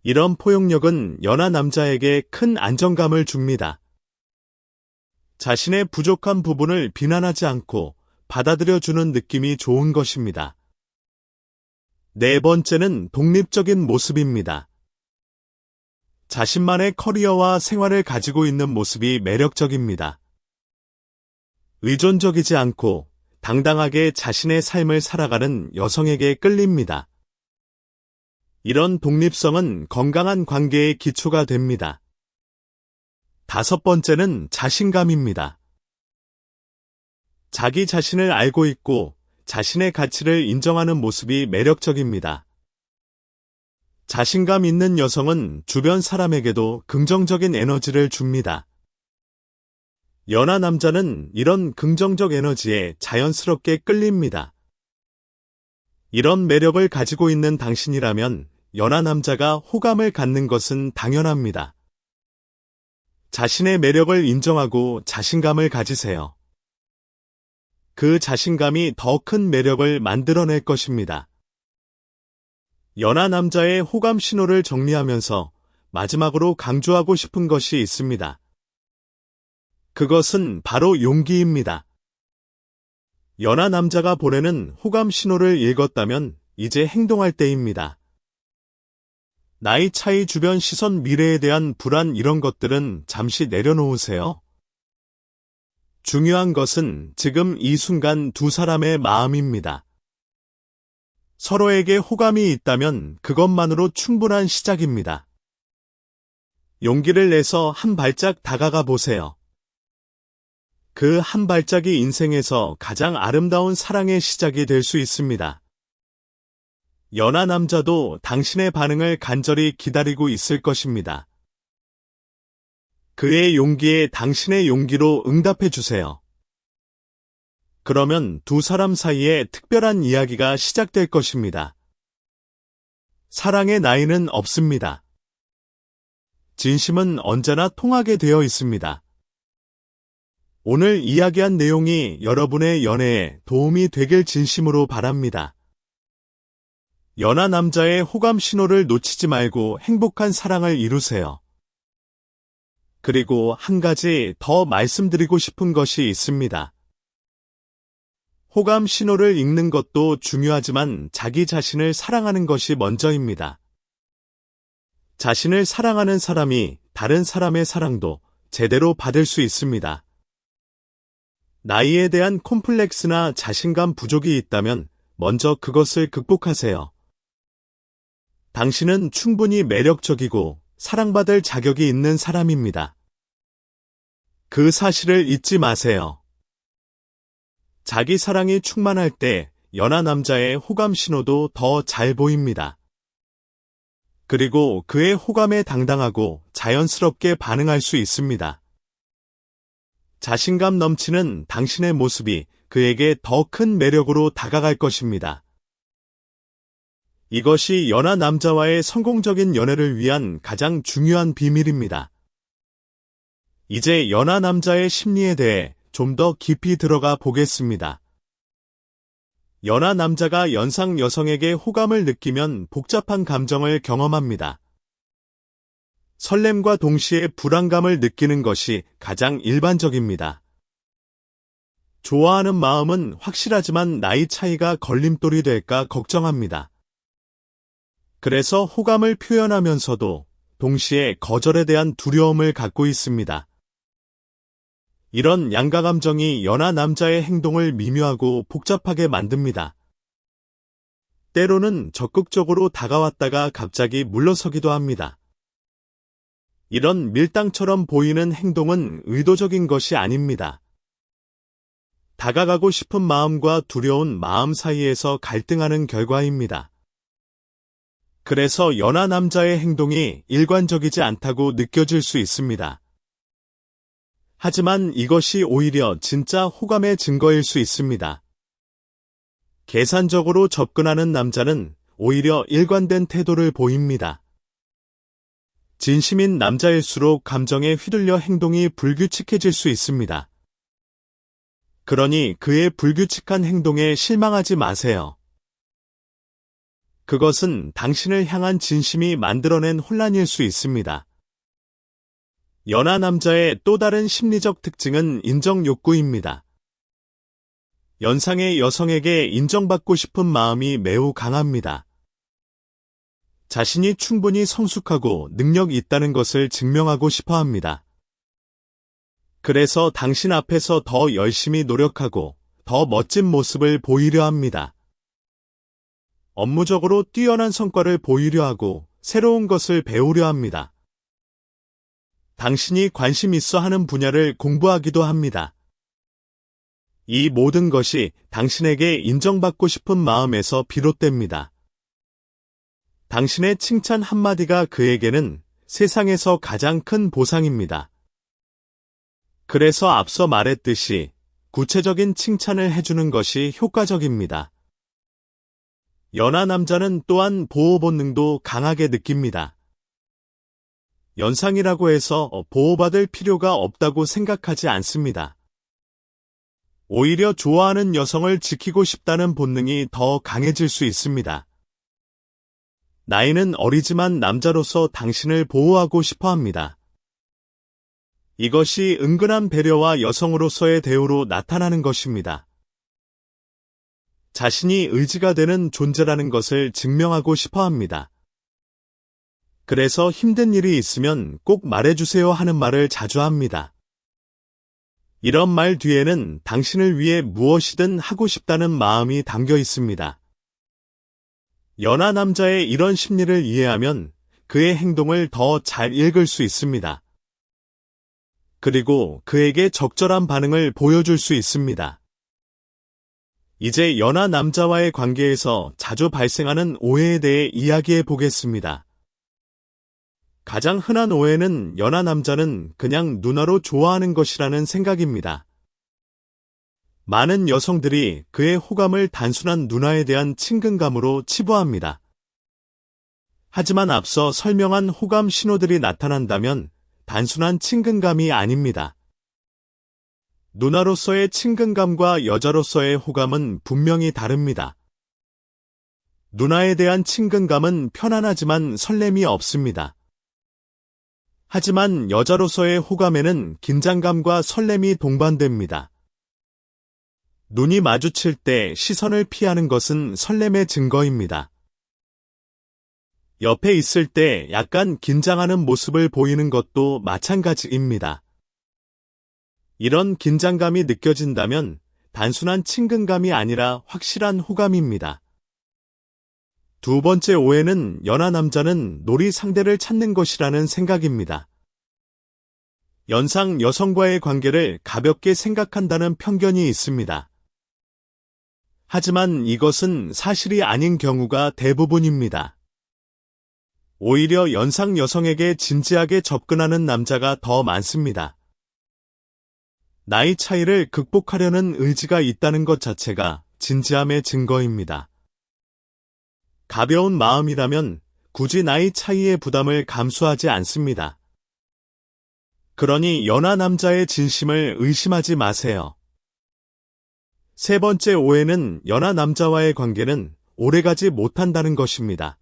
[SPEAKER 1] 이런 포용력은 연하 남자에게 큰 안정감을 줍니다. 자신의 부족한 부분을 비난하지 않고 받아들여주는 느낌이 좋은 것입니다. 네 번째는 독립적인 모습입니다. 자신만의 커리어와 생활을 가지고 있는 모습이 매력적입니다. 의존적이지 않고 당당하게 자신의 삶을 살아가는 여성에게 끌립니다. 이런 독립성은 건강한 관계의 기초가 됩니다. 다섯 번째는 자신감입니다. 자기 자신을 알고 있고 자신의 가치를 인정하는 모습이 매력적입니다. 자신감 있는 여성은 주변 사람에게도 긍정적인 에너지를 줍니다. 연하 남자는 이런 긍정적 에너지에 자연스럽게 끌립니다. 이런 매력을 가지고 있는 당신이라면 연하 남자가 호감을 갖는 것은 당연합니다. 자신의 매력을 인정하고 자신감을 가지세요. 그 자신감이 더 큰 매력을 만들어낼 것입니다. 연하 남자의 호감 신호를 정리하면서 마지막으로 강조하고 싶은 것이 있습니다. 그것은 바로 용기입니다. 연하 남자가 보내는 호감 신호를 읽었다면 이제 행동할 때입니다. 나이 차이, 주변 시선, 미래에 대한 불안, 이런 것들은 잠시 내려놓으세요. 중요한 것은 지금 이 순간 두 사람의 마음입니다. 서로에게 호감이 있다면 그것만으로 충분한 시작입니다. 용기를 내서 한 발짝 다가가 보세요. 그 한 발짝이 인생에서 가장 아름다운 사랑의 시작이 될 수 있습니다. 연하 남자도 당신의 반응을 간절히 기다리고 있을 것입니다. 그의 용기에 당신의 용기로 응답해 주세요. 그러면 두 사람 사이에 특별한 이야기가 시작될 것입니다. 사랑의 나이는 없습니다. 진심은 언제나 통하게 되어 있습니다. 오늘 이야기한 내용이 여러분의 연애에 도움이 되길 진심으로 바랍니다. 연하 남자의 호감 신호를 놓치지 말고 행복한 사랑을 이루세요. 그리고 한 가지 더 말씀드리고 싶은 것이 있습니다. 호감 신호를 읽는 것도 중요하지만 자기 자신을 사랑하는 것이 먼저입니다. 자신을 사랑하는 사람이 다른 사람의 사랑도 제대로 받을 수 있습니다. 나이에 대한 콤플렉스나 자신감 부족이 있다면 먼저 그것을 극복하세요. 당신은 충분히 매력적이고 사랑받을 자격이 있는 사람입니다. 그 사실을 잊지 마세요. 자기 사랑이 충만할 때 연하 남자의 호감 신호도 더 잘 보입니다. 그리고 그의 호감에 당당하고 자연스럽게 반응할 수 있습니다. 자신감 넘치는 당신의 모습이 그에게 더 큰 매력으로 다가갈 것입니다. 이것이 연하 남자와의 성공적인 연애를 위한 가장 중요한 비밀입니다. 이제 연하 남자의 심리에 대해 좀 더 깊이 들어가 보겠습니다. 연하 남자가 연상 여성에게 호감을 느끼면 복잡한 감정을 경험합니다. 설렘과 동시에 불안감을 느끼는 것이 가장 일반적입니다. 좋아하는 마음은 확실하지만 나이 차이가 걸림돌이 될까 걱정합니다. 그래서 호감을 표현하면서도 동시에 거절에 대한 두려움을 갖고 있습니다. 이런 양가 감정이 연하 남자의 행동을 미묘하고 복잡하게 만듭니다. 때로는 적극적으로 다가왔다가 갑자기 물러서기도 합니다. 이런 밀당처럼 보이는 행동은 의도적인 것이 아닙니다. 다가가고 싶은 마음과 두려운 마음 사이에서 갈등하는 결과입니다. 그래서 연하 남자의 행동이 일관적이지 않다고 느껴질 수 있습니다. 하지만 이것이 오히려 진짜 호감의 증거일 수 있습니다. 계산적으로 접근하는 남자는 오히려 일관된 태도를 보입니다. 진심인 남자일수록 감정에 휘둘려 행동이 불규칙해질 수 있습니다. 그러니 그의 불규칙한 행동에 실망하지 마세요. 그것은 당신을 향한 진심이 만들어낸 혼란일 수 있습니다. 연하 남자의 또 다른 심리적 특징은 인정 욕구입니다. 연상의 여성에게 인정받고 싶은 마음이 매우 강합니다. 자신이 충분히 성숙하고 능력이 있다는 것을 증명하고 싶어 합니다. 그래서 당신 앞에서 더 열심히 노력하고 더 멋진 모습을 보이려 합니다. 업무적으로 뛰어난 성과를 보이려 하고 새로운 것을 배우려 합니다. 당신이 관심 있어 하는 분야를 공부하기도 합니다. 이 모든 것이 당신에게 인정받고 싶은 마음에서 비롯됩니다. 당신의 칭찬 한마디가 그에게는 세상에서 가장 큰 보상입니다. 그래서 앞서 말했듯이 구체적인 칭찬을 해주는 것이 효과적입니다. 연하 남자는 또한 보호 본능도 강하게 느낍니다. 연상이라고 해서 보호받을 필요가 없다고 생각하지 않습니다. 오히려 좋아하는 여성을 지키고 싶다는 본능이 더 강해질 수 있습니다. 나이는 어리지만 남자로서 당신을 보호하고 싶어 합니다. 이것이 은근한 배려와 여성으로서의 대우로 나타나는 것입니다. 자신이 의지가 되는 존재라는 것을 증명하고 싶어 합니다. 그래서 힘든 일이 있으면 꼭 말해주세요 하는 말을 자주 합니다. 이런 말 뒤에는 당신을 위해 무엇이든 하고 싶다는 마음이 담겨 있습니다. 연하 남자의 이런 심리를 이해하면 그의 행동을 더 잘 읽을 수 있습니다. 그리고 그에게 적절한 반응을 보여줄 수 있습니다. 이제 연하 남자와의 관계에서 자주 발생하는 오해에 대해 이야기해 보겠습니다. 가장 흔한 오해는 연하 남자는 그냥 누나로 좋아하는 것이라는 생각입니다. 많은 여성들이 그의 호감을 단순한 누나에 대한 친근감으로 치부합니다. 하지만 앞서 설명한 호감 신호들이 나타난다면 단순한 친근감이 아닙니다. 누나로서의 친근감과 여자로서의 호감은 분명히 다릅니다. 누나에 대한 친근감은 편안하지만 설렘이 없습니다. 하지만 여자로서의 호감에는 긴장감과 설렘이 동반됩니다. 눈이 마주칠 때 시선을 피하는 것은 설렘의 증거입니다. 옆에 있을 때 약간 긴장하는 모습을 보이는 것도 마찬가지입니다. 이런 긴장감이 느껴진다면 단순한 친근감이 아니라 확실한 호감입니다. 두 번째 오해는 연하 남자는 놀이 상대를 찾는 것이라는 생각입니다. 연상 여성과의 관계를 가볍게 생각한다는 편견이 있습니다. 하지만 이것은 사실이 아닌 경우가 대부분입니다. 오히려 연상 여성에게 진지하게 접근하는 남자가 더 많습니다. 나이 차이를 극복하려는 의지가 있다는 것 자체가 진지함의 증거입니다. 가벼운 마음이라면 굳이 나이 차이의 부담을 감수하지 않습니다. 그러니 연하 남자의 진심을 의심하지 마세요. 세 번째 오해는 연하 남자와의 관계는 오래가지 못한다는 것입니다.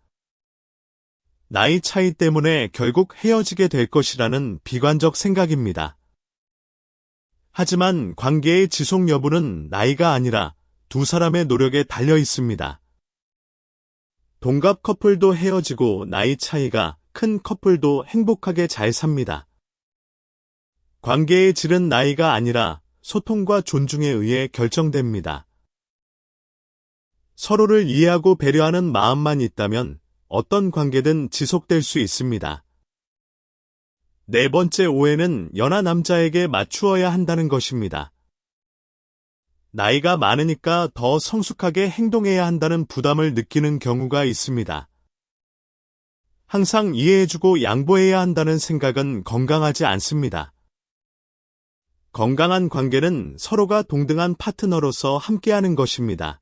[SPEAKER 1] 나이 차이 때문에 결국 헤어지게 될 것이라는 비관적 생각입니다. 하지만 관계의 지속 여부는 나이가 아니라 두 사람의 노력에 달려 있습니다. 동갑 커플도 헤어지고 나이 차이가 큰 커플도 행복하게 잘 삽니다. 관계의 질은 나이가 아니라 소통과 존중에 의해 결정됩니다. 서로를 이해하고 배려하는 마음만 있다면 어떤 관계든 지속될 수 있습니다. 네 번째 오해는 연하 남자에게 맞추어야 한다는 것입니다. 나이가 많으니까 더 성숙하게 행동해야 한다는 부담을 느끼는 경우가 있습니다. 항상 이해해주고 양보해야 한다는 생각은 건강하지 않습니다. 건강한 관계는 서로가 동등한 파트너로서 함께하는 것입니다.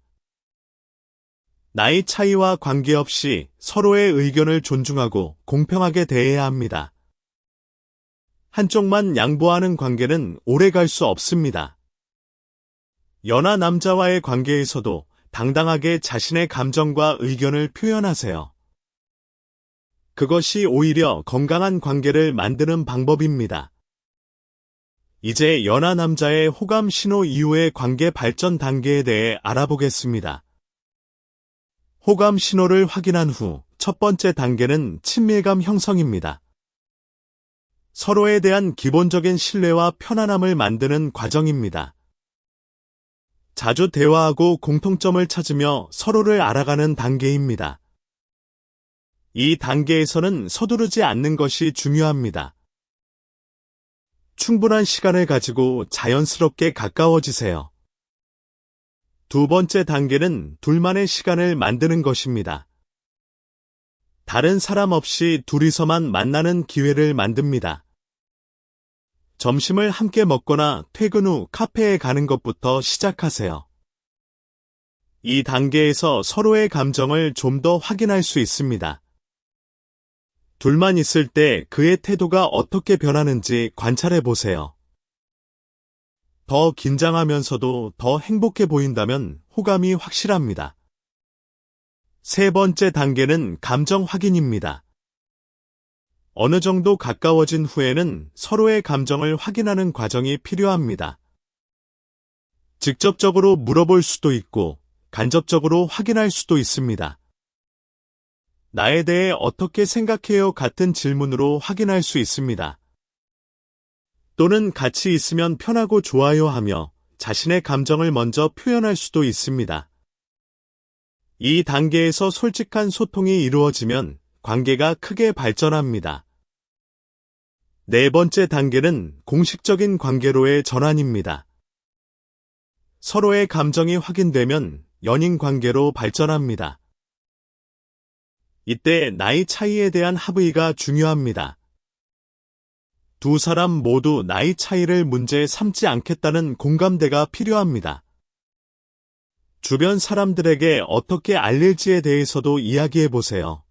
[SPEAKER 1] 나이 차이와 관계없이 서로의 의견을 존중하고 공평하게 대해야 합니다. 한쪽만 양보하는 관계는 오래 갈 수 없습니다. 연하 남자와의 관계에서도 당당하게 자신의 감정과 의견을 표현하세요. 그것이 오히려 건강한 관계를 만드는 방법입니다. 이제 연하 남자의 호감 신호 이후의 관계 발전 단계에 대해 알아보겠습니다. 호감 신호를 확인한 후 첫 번째 단계는 친밀감 형성입니다. 서로에 대한 기본적인 신뢰와 편안함을 만드는 과정입니다. 자주 대화하고 공통점을 찾으며 서로를 알아가는 단계입니다. 이 단계에서는 서두르지 않는 것이 중요합니다. 충분한 시간을 가지고 자연스럽게 가까워지세요. 두 번째 단계는 둘만의 시간을 만드는 것입니다. 다른 사람 없이 둘이서만 만나는 기회를 만듭니다. 점심을 함께 먹거나 퇴근 후 카페에 가는 것부터 시작하세요. 이 단계에서 서로의 감정을 좀 더 확인할 수 있습니다. 둘만 있을 때 그의 태도가 어떻게 변하는지 관찰해 보세요. 더 긴장하면서도 더 행복해 보인다면 호감이 확실합니다. 세 번째 단계는 감정 확인입니다. 어느 정도 가까워진 후에는 서로의 감정을 확인하는 과정이 필요합니다. 직접적으로 물어볼 수도 있고 간접적으로 확인할 수도 있습니다. 나에 대해 어떻게 생각해요? 같은 질문으로 확인할 수 있습니다. 또는 같이 있으면 편하고 좋아요 하며 자신의 감정을 먼저 표현할 수도 있습니다. 이 단계에서 솔직한 소통이 이루어지면 관계가 크게 발전합니다. 네 번째 단계는 공식적인 관계로의 전환입니다. 서로의 감정이 확인되면 연인 관계로 발전합니다. 이때 나이 차이에 대한 합의가 중요합니다. 두 사람 모두 나이 차이를 문제 삼지 않겠다는 공감대가 필요합니다. 주변 사람들에게 어떻게 알릴지에 대해서도 이야기해 보세요.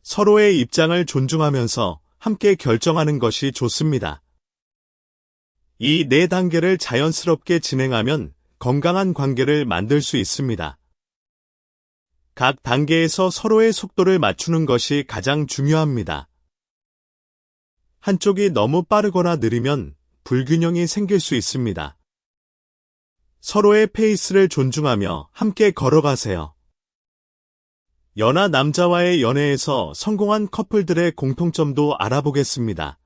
[SPEAKER 1] 서로의 입장을 존중하면서 함께 결정하는 것이 좋습니다. 이 네 단계를 자연스럽게 진행하면 건강한 관계를 만들 수 있습니다. 각 단계에서 서로의 속도를 맞추는 것이 가장 중요합니다. 한쪽이 너무 빠르거나 느리면 불균형이 생길 수 있습니다. 서로의 페이스를 존중하며 함께 걸어가세요. 연하 남자와의 연애에서 성공한 커플들의 공통점도 알아보겠습니다.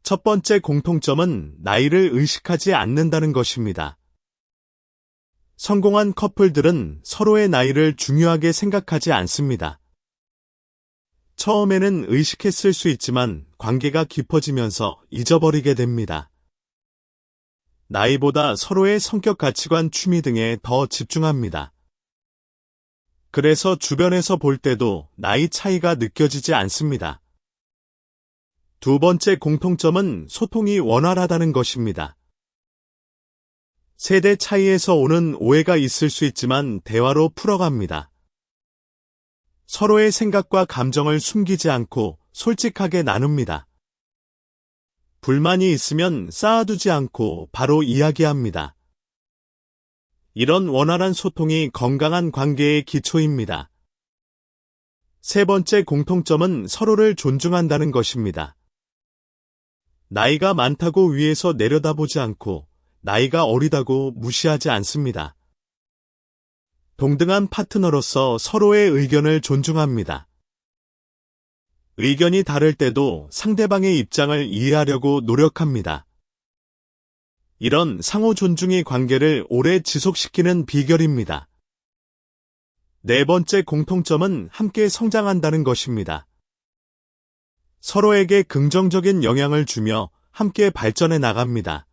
[SPEAKER 1] 첫 번째 공통점은 나이를 의식하지 않는다는 것입니다. 성공한 커플들은 서로의 나이를 중요하게 생각하지 않습니다. 처음에는 의식했을 수 있지만 관계가 깊어지면서 잊어버리게 됩니다. 나이보다 서로의 성격, 가치관, 취미 등에 더 집중합니다. 그래서 주변에서 볼 때도 나이 차이가 느껴지지 않습니다. 두 번째 공통점은 소통이 원활하다는 것입니다. 세대 차이에서 오는 오해가 있을 수 있지만 대화로 풀어갑니다. 서로의 생각과 감정을 숨기지 않고 솔직하게 나눕니다. 불만이 있으면 쌓아두지 않고 바로 이야기합니다. 이런 원활한 소통이 건강한 관계의 기초입니다. 세 번째 공통점은 서로를 존중한다는 것입니다. 나이가 많다고 위에서 내려다보지 않고 나이가 어리다고 무시하지 않습니다. 동등한 파트너로서 서로의 의견을 존중합니다. 의견이 다를 때도 상대방의 입장을 이해하려고 노력합니다. 이런 상호 존중이 관계를 오래 지속시키는 비결입니다. 네 번째 공통점은 함께 성장한다는 것입니다. 서로에게 긍정적인 영향을 주며 함께 발전해 나갑니다.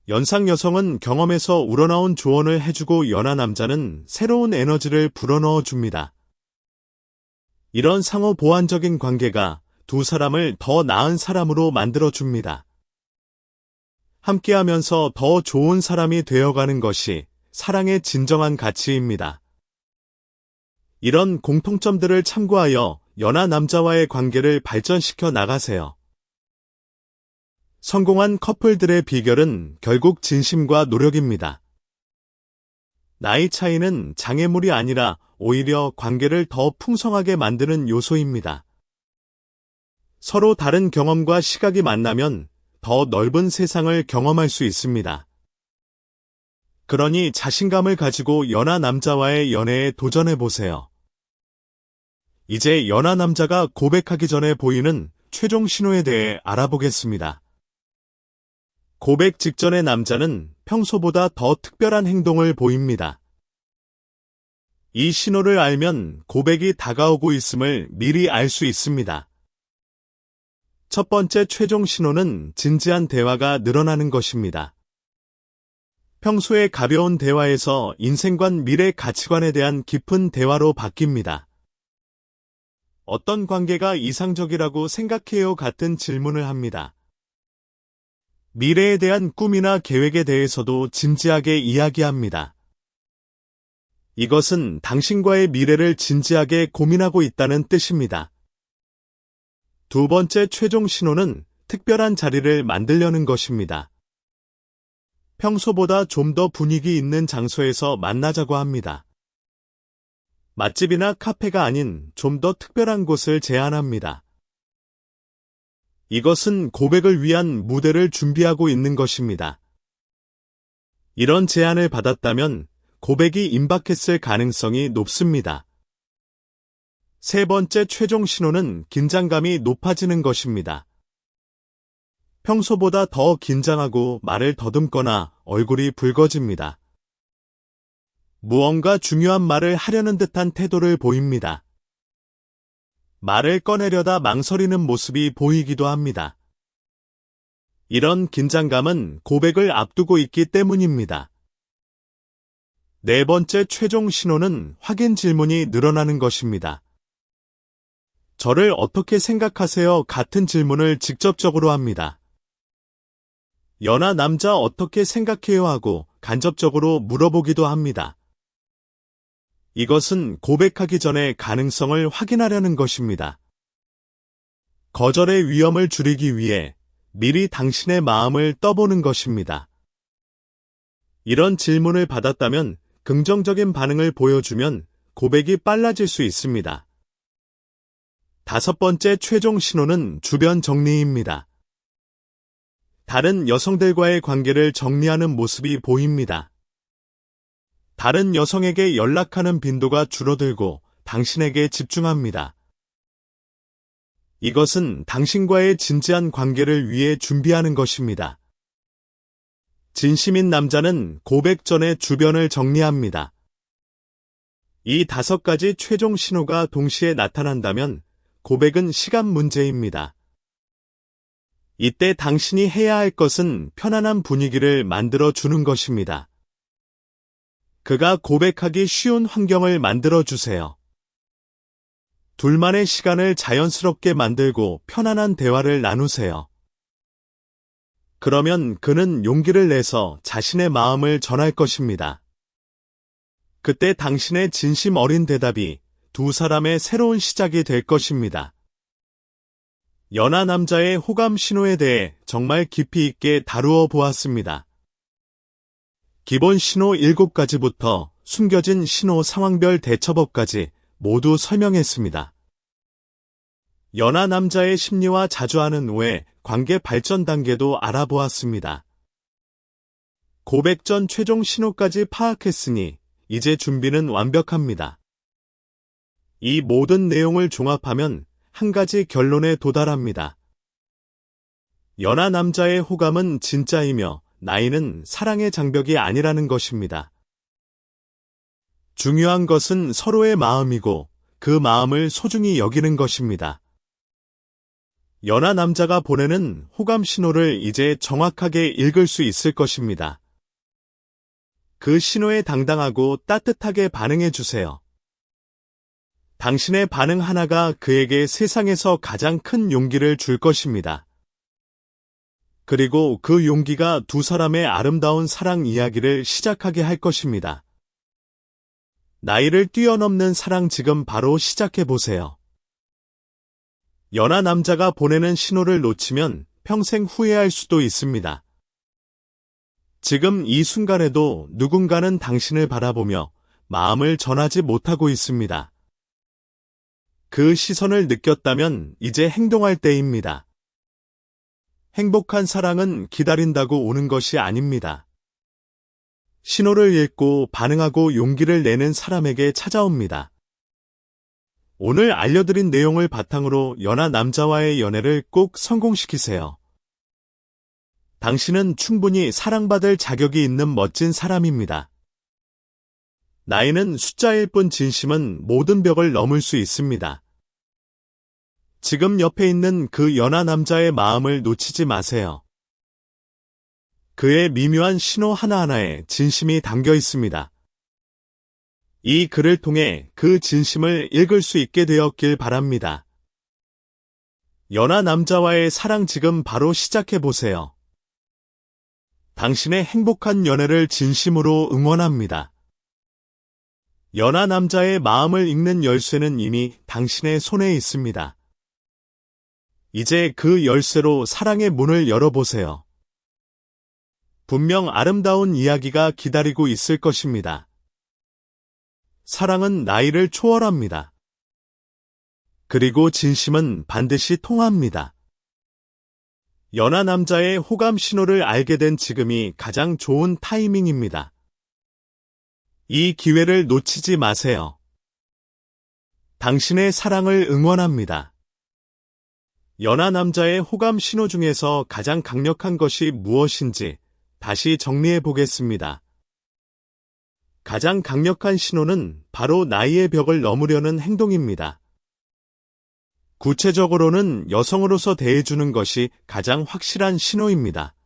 [SPEAKER 1] 연상 여성은 경험에서 우러나온 조언을 해주고 연하 남자는 새로운 에너지를 불어넣어 줍니다. 이런 상호 보완적인 관계가 두 사람을 더 나은 사람으로 만들어줍니다. 함께하면서 더 좋은 사람이 되어가는 것이 사랑의 진정한 가치입니다. 이런 공통점들을 참고하여 연하 남자와의 관계를 발전시켜 나가세요. 성공한 커플들의 비결은 결국 진심과 노력입니다. 나이 차이는 장애물이 아니라 오히려 관계를 더 풍성하게 만드는 요소입니다. 서로 다른 경험과 시각이 만나면 더 넓은 세상을 경험할 수 있습니다. 그러니 자신감을 가지고 연하 남자와의 연애에 도전해보세요. 이제 연하 남자가 고백하기 전에 보이는 최종 신호에 대해 알아보겠습니다. 고백 직전의 남자는 평소보다 더 특별한 행동을 보입니다. 이 신호를 알면 고백이 다가오고 있음을 미리 알 수 있습니다. 첫 번째 최종 신호는 진지한 대화가 늘어나는 것입니다. 평소의 가벼운 대화에서 인생관 미래 가치관에 대한 깊은 대화로 바뀝니다. 어떤 관계가 이상적이라고 생각해요? 같은 질문을 합니다. 미래에 대한 꿈이나 계획에 대해서도 진지하게 이야기합니다. 이것은 당신과의 미래를 진지하게 고민하고 있다는 뜻입니다. 두 번째 최종 신호는 특별한 자리를 만들려는 것입니다. 평소보다 좀 더 분위기 있는 장소에서 만나자고 합니다. 맛집이나 카페가 아닌 좀 더 특별한 곳을 제안합니다. 이것은 고백을 위한 무대를 준비하고 있는 것입니다. 이런 제안을 받았다면 고백이 임박했을 가능성이 높습니다. 세 번째 최종 신호는 긴장감이 높아지는 것입니다. 평소보다 더 긴장하고 말을 더듬거나 얼굴이 붉어집니다. 무언가 중요한 말을 하려는 듯한 태도를 보입니다. 말을 꺼내려다 망설이는 모습이 보이기도 합니다. 이런 긴장감은 고백을 앞두고 있기 때문입니다. 네 번째 최종 신호는 확인 질문이 늘어나는 것입니다. 저를 어떻게 생각하세요? 같은 질문을 직접적으로 합니다. 연하 남자 어떻게 생각해요? 하고 간접적으로 물어보기도 합니다. 이것은 고백하기 전에 가능성을 확인하려는 것입니다. 거절의 위험을 줄이기 위해 미리 당신의 마음을 떠보는 것입니다. 이런 질문을 받았다면 긍정적인 반응을 보여주면 고백이 빨라질 수 있습니다. 다섯 번째 최종 신호는 주변 정리입니다. 다른 여성들과의 관계를 정리하는 모습이 보입니다. 다른 여성에게 연락하는 빈도가 줄어들고 당신에게 집중합니다. 이것은 당신과의 진지한 관계를 위해 준비하는 것입니다. 진심인 남자는 고백 전에 주변을 정리합니다. 이 5가지 최종 신호가 동시에 나타난다면 고백은 시간 문제입니다. 이때 당신이 해야 할 것은 편안한 분위기를 만들어 주는 것입니다. 그가 고백하기 쉬운 환경을 만들어 주세요. 둘만의 시간을 자연스럽게 만들고 편안한 대화를 나누세요. 그러면 그는 용기를 내서 자신의 마음을 전할 것입니다. 그때 당신의 진심 어린 대답이 두 사람의 새로운 시작이 될 것입니다. 연하 남자의 호감 신호에 대해 정말 깊이 있게 다루어 보았습니다. 기본 신호 7가지부터 숨겨진 신호 상황별 대처법까지 모두 설명했습니다. 연하 남자의 심리와 자주 하는 오해, 관계 발전 단계도 알아보았습니다. 고백 전 최종 신호까지 파악했으니 이제 준비는 완벽합니다. 이 모든 내용을 종합하면 한 가지 결론에 도달합니다. 연하 남자의 호감은 진짜이며 나이는 사랑의 장벽이 아니라는 것입니다. 중요한 것은 서로의 마음이고 그 마음을 소중히 여기는 것입니다. 연하 남자가 보내는 호감 신호를 이제 정확하게 읽을 수 있을 것입니다. 그 신호에 당당하고 따뜻하게 반응해 주세요. 당신의 반응 하나가 그에게 세상에서 가장 큰 용기를 줄 것입니다. 그리고 그 용기가 두 사람의 아름다운 사랑 이야기를 시작하게 할 것입니다. 나이를 뛰어넘는 사랑 지금 바로 시작해 보세요. 연하 남자가 보내는 신호를 놓치면 평생 후회할 수도 있습니다. 지금 이 순간에도 누군가는 당신을 바라보며 마음을 전하지 못하고 있습니다. 그 시선을 느꼈다면 이제 행동할 때입니다. 행복한 사랑은 기다린다고 오는 것이 아닙니다. 신호를 읽고 반응하고 용기를 내는 사람에게 찾아옵니다. 오늘 알려드린 내용을 바탕으로 연하 남자와의 연애를 꼭 성공시키세요. 당신은 충분히 사랑받을 자격이 있는 멋진 사람입니다. 나이는 숫자일 뿐 진심은 모든 벽을 넘을 수 있습니다. 지금 옆에 있는 그 연하 남자의 마음을 놓치지 마세요. 그의 미묘한 신호 하나하나에 진심이 담겨 있습니다. 이 글을 통해 그 진심을 읽을 수 있게 되었길 바랍니다. 연하 남자와의 사랑 지금 바로 시작해보세요. 당신의 행복한 연애를 진심으로 응원합니다. 연하 남자의 마음을 읽는 열쇠는 이미 당신의 손에 있습니다. 이제 그 열쇠로 사랑의 문을 열어보세요. 분명 아름다운 이야기가 기다리고 있을 것입니다. 사랑은 나이를 초월합니다. 그리고 진심은 반드시 통합니다. 연하 남자의 호감 신호를 알게 된 지금이 가장 좋은 타이밍입니다. 이 기회를 놓치지 마세요. 당신의 사랑을 응원합니다. 연하 남자의 호감 신호 중에서 가장 강력한 것이 무엇인지 다시 정리해 보겠습니다. 가장 강력한 신호는 바로 나이의 벽을 넘으려는 행동입니다. 구체적으로는 여성으로서 대해주는 것이 가장 확실한 신호입니다.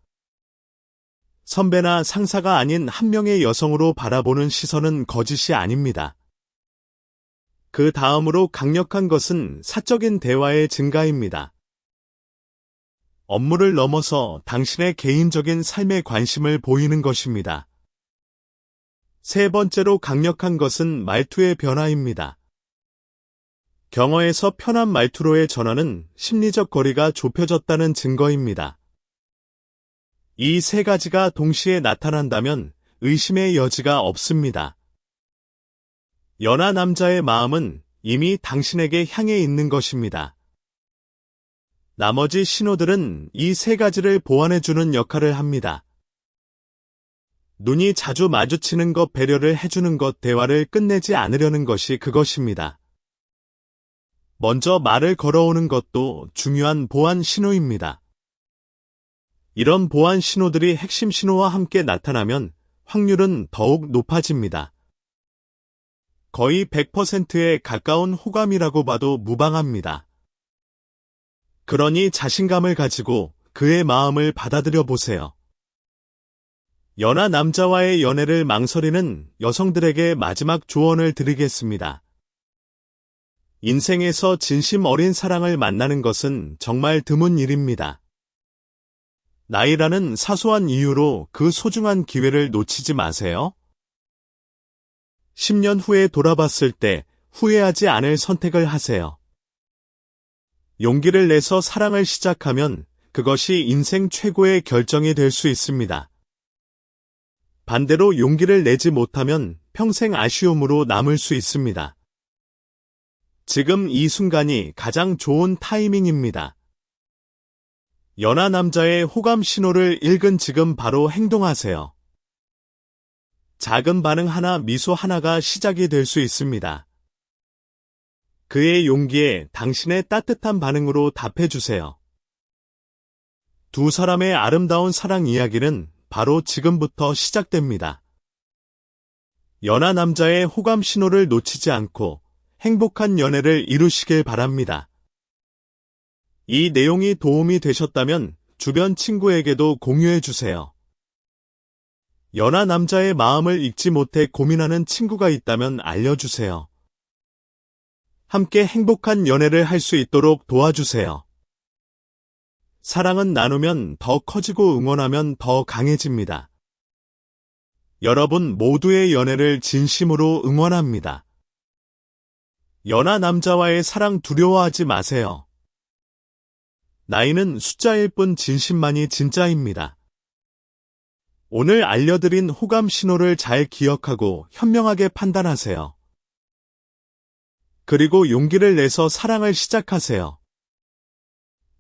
[SPEAKER 1] 선배나 상사가 아닌 한 명의 여성으로 바라보는 시선은 거짓이 아닙니다. 그 다음으로 강력한 것은 사적인 대화의 증가입니다. 업무를 넘어서 당신의 개인적인 삶에 관심을 보이는 것입니다. 세 번째로 강력한 것은 말투의 변화입니다. 경어에서 편한 말투로의 전환은 심리적 거리가 좁혀졌다는 증거입니다. 이 세 가지가 동시에 나타난다면 의심의 여지가 없습니다. 연하 남자의 마음은 이미 당신에게 향해 있는 것입니다. 나머지 신호들은 이 세 가지를 보완해주는 역할을 합니다. 눈이 자주 마주치는 것, 배려를 해주는 것, 대화를 끝내지 않으려는 것이 그것입니다. 먼저 말을 걸어오는 것도 중요한 보완 신호입니다. 이런 보완 신호들이 핵심 신호와 함께 나타나면 확률은 더욱 높아집니다. 거의 100%에 가까운 호감이라고 봐도 무방합니다. 그러니 자신감을 가지고 그의 마음을 받아들여 보세요. 연하 남자와의 연애를 망설이는 여성들에게 마지막 조언을 드리겠습니다. 인생에서 진심 어린 사랑을 만나는 것은 정말 드문 일입니다. 나이라는 사소한 이유로 그 소중한 기회를 놓치지 마세요. 10년 후에 돌아봤을 때 후회하지 않을 선택을 하세요. 용기를 내서 사랑을 시작하면 그것이 인생 최고의 결정이 될 수 있습니다. 반대로 용기를 내지 못하면 평생 아쉬움으로 남을 수 있습니다. 지금 이 순간이 가장 좋은 타이밍입니다. 연하 남자의 호감 신호를 읽은 지금 바로 행동하세요. 작은 반응 하나, 미소 하나가 시작이 될 수 있습니다. 그의 용기에 당신의 따뜻한 반응으로 답해주세요. 두 사람의 아름다운 사랑 이야기는 바로 지금부터 시작됩니다. 연하 남자의 호감 신호를 놓치지 않고 행복한 연애를 이루시길 바랍니다. 이 내용이 도움이 되셨다면 주변 친구에게도 공유해 주세요. 연하 남자의 마음을 읽지 못해 고민하는 친구가 있다면 알려주세요. 함께 행복한 연애를 할 수 있도록 도와주세요. 사랑은 나누면 더 커지고 응원하면 더 강해집니다. 여러분 모두의 연애를 진심으로 응원합니다. 연하 남자와의 사랑 두려워하지 마세요. 나이는 숫자일 뿐 진심만이 진짜입니다. 오늘 알려드린 호감 신호를 잘 기억하고 현명하게 판단하세요. 그리고 용기를 내서 사랑을 시작하세요.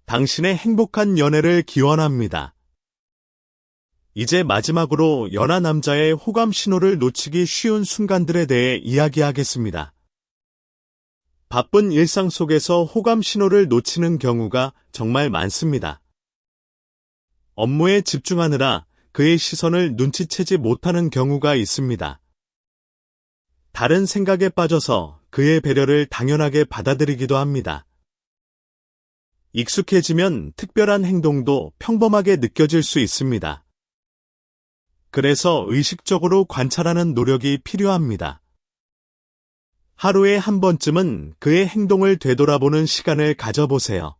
[SPEAKER 1] 당신의 행복한 연애를 기원합니다. 이제 마지막으로 연하 남자의 호감 신호를 놓치기 쉬운 순간들에 대해 이야기하겠습니다. 바쁜 일상 속에서 호감 신호를 놓치는 경우가 정말 많습니다. 업무에 집중하느라 그의 시선을 눈치채지 못하는 경우가 있습니다. 다른 생각에 빠져서 그의 배려를 당연하게 받아들이기도 합니다. 익숙해지면 특별한 행동도 평범하게 느껴질 수 있습니다. 그래서 의식적으로 관찰하는 노력이 필요합니다. 하루에 한 번쯤은 그의 행동을 되돌아보는 시간을 가져보세요.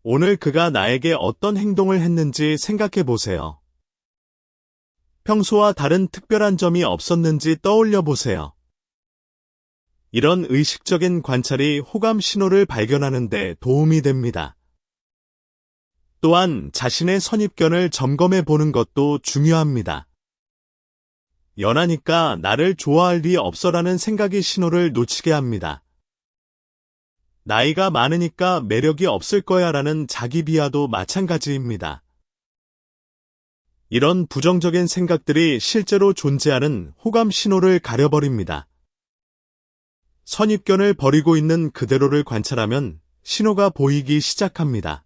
[SPEAKER 1] 오늘 그가 나에게 어떤 행동을 했는지 생각해 보세요. 평소와 다른 특별한 점이 없었는지 떠올려 보세요. 이런 의식적인 관찰이 호감 신호를 발견하는 데 도움이 됩니다. 또한 자신의 선입견을 점검해 보는 것도 중요합니다. 연하니까 나를 좋아할 리 없어라는 생각이 신호를 놓치게 합니다. 나이가 많으니까 매력이 없을 거야 라는 자기 비하도 마찬가지입니다. 이런 부정적인 생각들이 실제로 존재하는 호감 신호를 가려버립니다. 선입견을 버리고 있는 그대로를 관찰하면 신호가 보이기 시작합니다.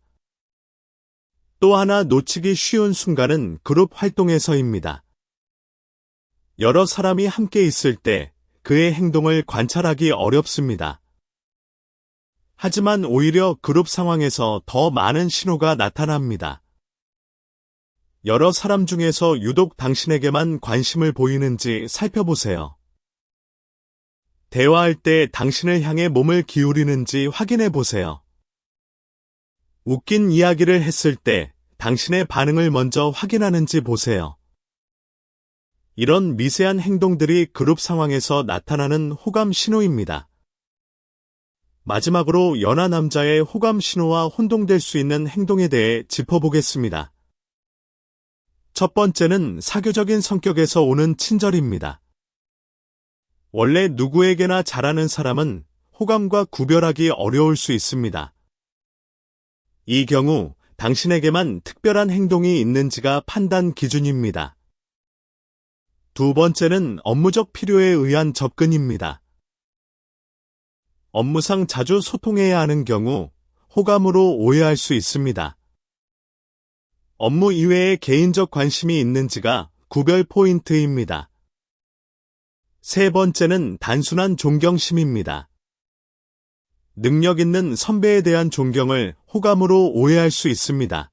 [SPEAKER 1] 또 하나 놓치기 쉬운 순간은 그룹 활동에서입니다. 여러 사람이 함께 있을 때 그의 행동을 관찰하기 어렵습니다. 하지만 오히려 그룹 상황에서 더 많은 신호가 나타납니다. 여러 사람 중에서 유독 당신에게만 관심을 보이는지 살펴보세요. 대화할 때 당신을 향해 몸을 기울이는지 확인해 보세요. 웃긴 이야기를 했을 때 당신의 반응을 먼저 확인하는지 보세요. 이런 미세한 행동들이 그룹 상황에서 나타나는 호감 신호입니다. 마지막으로 연하 남자의 호감 신호와 혼동될 수 있는 행동에 대해 짚어보겠습니다. 첫 번째는 사교적인 성격에서 오는 친절입니다. 원래 누구에게나 잘하는 사람은 호감과 구별하기 어려울 수 있습니다. 이 경우 당신에게만 특별한 행동이 있는지가 판단 기준입니다. 두 번째는 업무적 필요에 의한 접근입니다. 업무상 자주 소통해야 하는 경우 호감으로 오해할 수 있습니다. 업무 이외에 개인적 관심이 있는지가 구별 포인트입니다. 세 번째는 단순한 존경심입니다. 능력 있는 선배에 대한 존경을 호감으로 오해할 수 있습니다.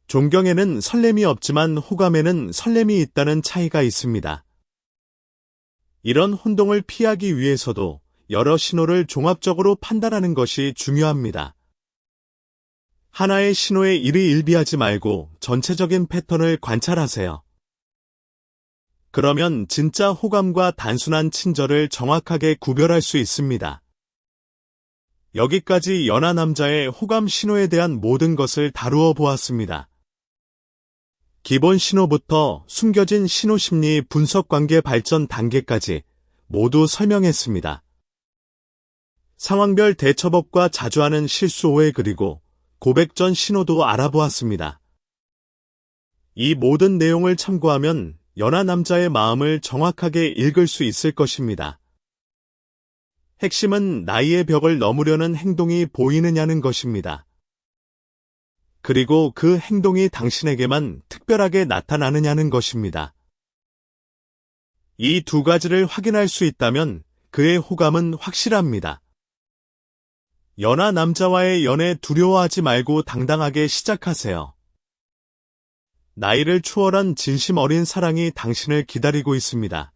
[SPEAKER 1] 존경에는 설렘이 없지만 호감에는 설렘이 있다는 차이가 있습니다. 이런 혼동을 피하기 위해서도 여러 신호를 종합적으로 판단하는 것이 중요합니다. 하나의 신호에 일희일비하지 말고 전체적인 패턴을 관찰하세요. 그러면 진짜 호감과 단순한 친절을 정확하게 구별할 수 있습니다. 여기까지 연하 남자의 호감 신호에 대한 모든 것을 다루어 보았습니다. 기본 신호부터 숨겨진 신호 심리 분석 관계 발전 단계까지 모두 설명했습니다. 상황별 대처법과 자주 하는 실수 오해 그리고 고백 전 신호도 알아보았습니다. 이 모든 내용을 참고하면 연하 남자의 마음을 정확하게 읽을 수 있을 것입니다. 핵심은 나이의 벽을 넘으려는 행동이 보이느냐는 것입니다. 그리고 그 행동이 당신에게만 특별하게 나타나느냐는 것입니다. 이 두 가지를 확인할 수 있다면 그의 호감은 확실합니다. 연하 남자와의 연애 두려워하지 말고 당당하게 시작하세요. 나이를 추월한 진심 어린 사랑이 당신을 기다리고 있습니다.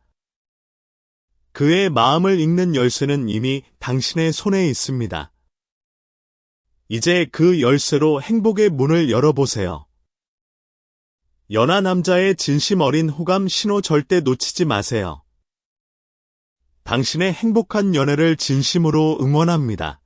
[SPEAKER 1] 그의 마음을 읽는 열쇠는 이미 당신의 손에 있습니다. 이제 그 열쇠로 행복의 문을 열어보세요. 연하 남자의 진심 어린 호감 신호 절대 놓치지 마세요. 당신의 행복한 연애를 진심으로 응원합니다.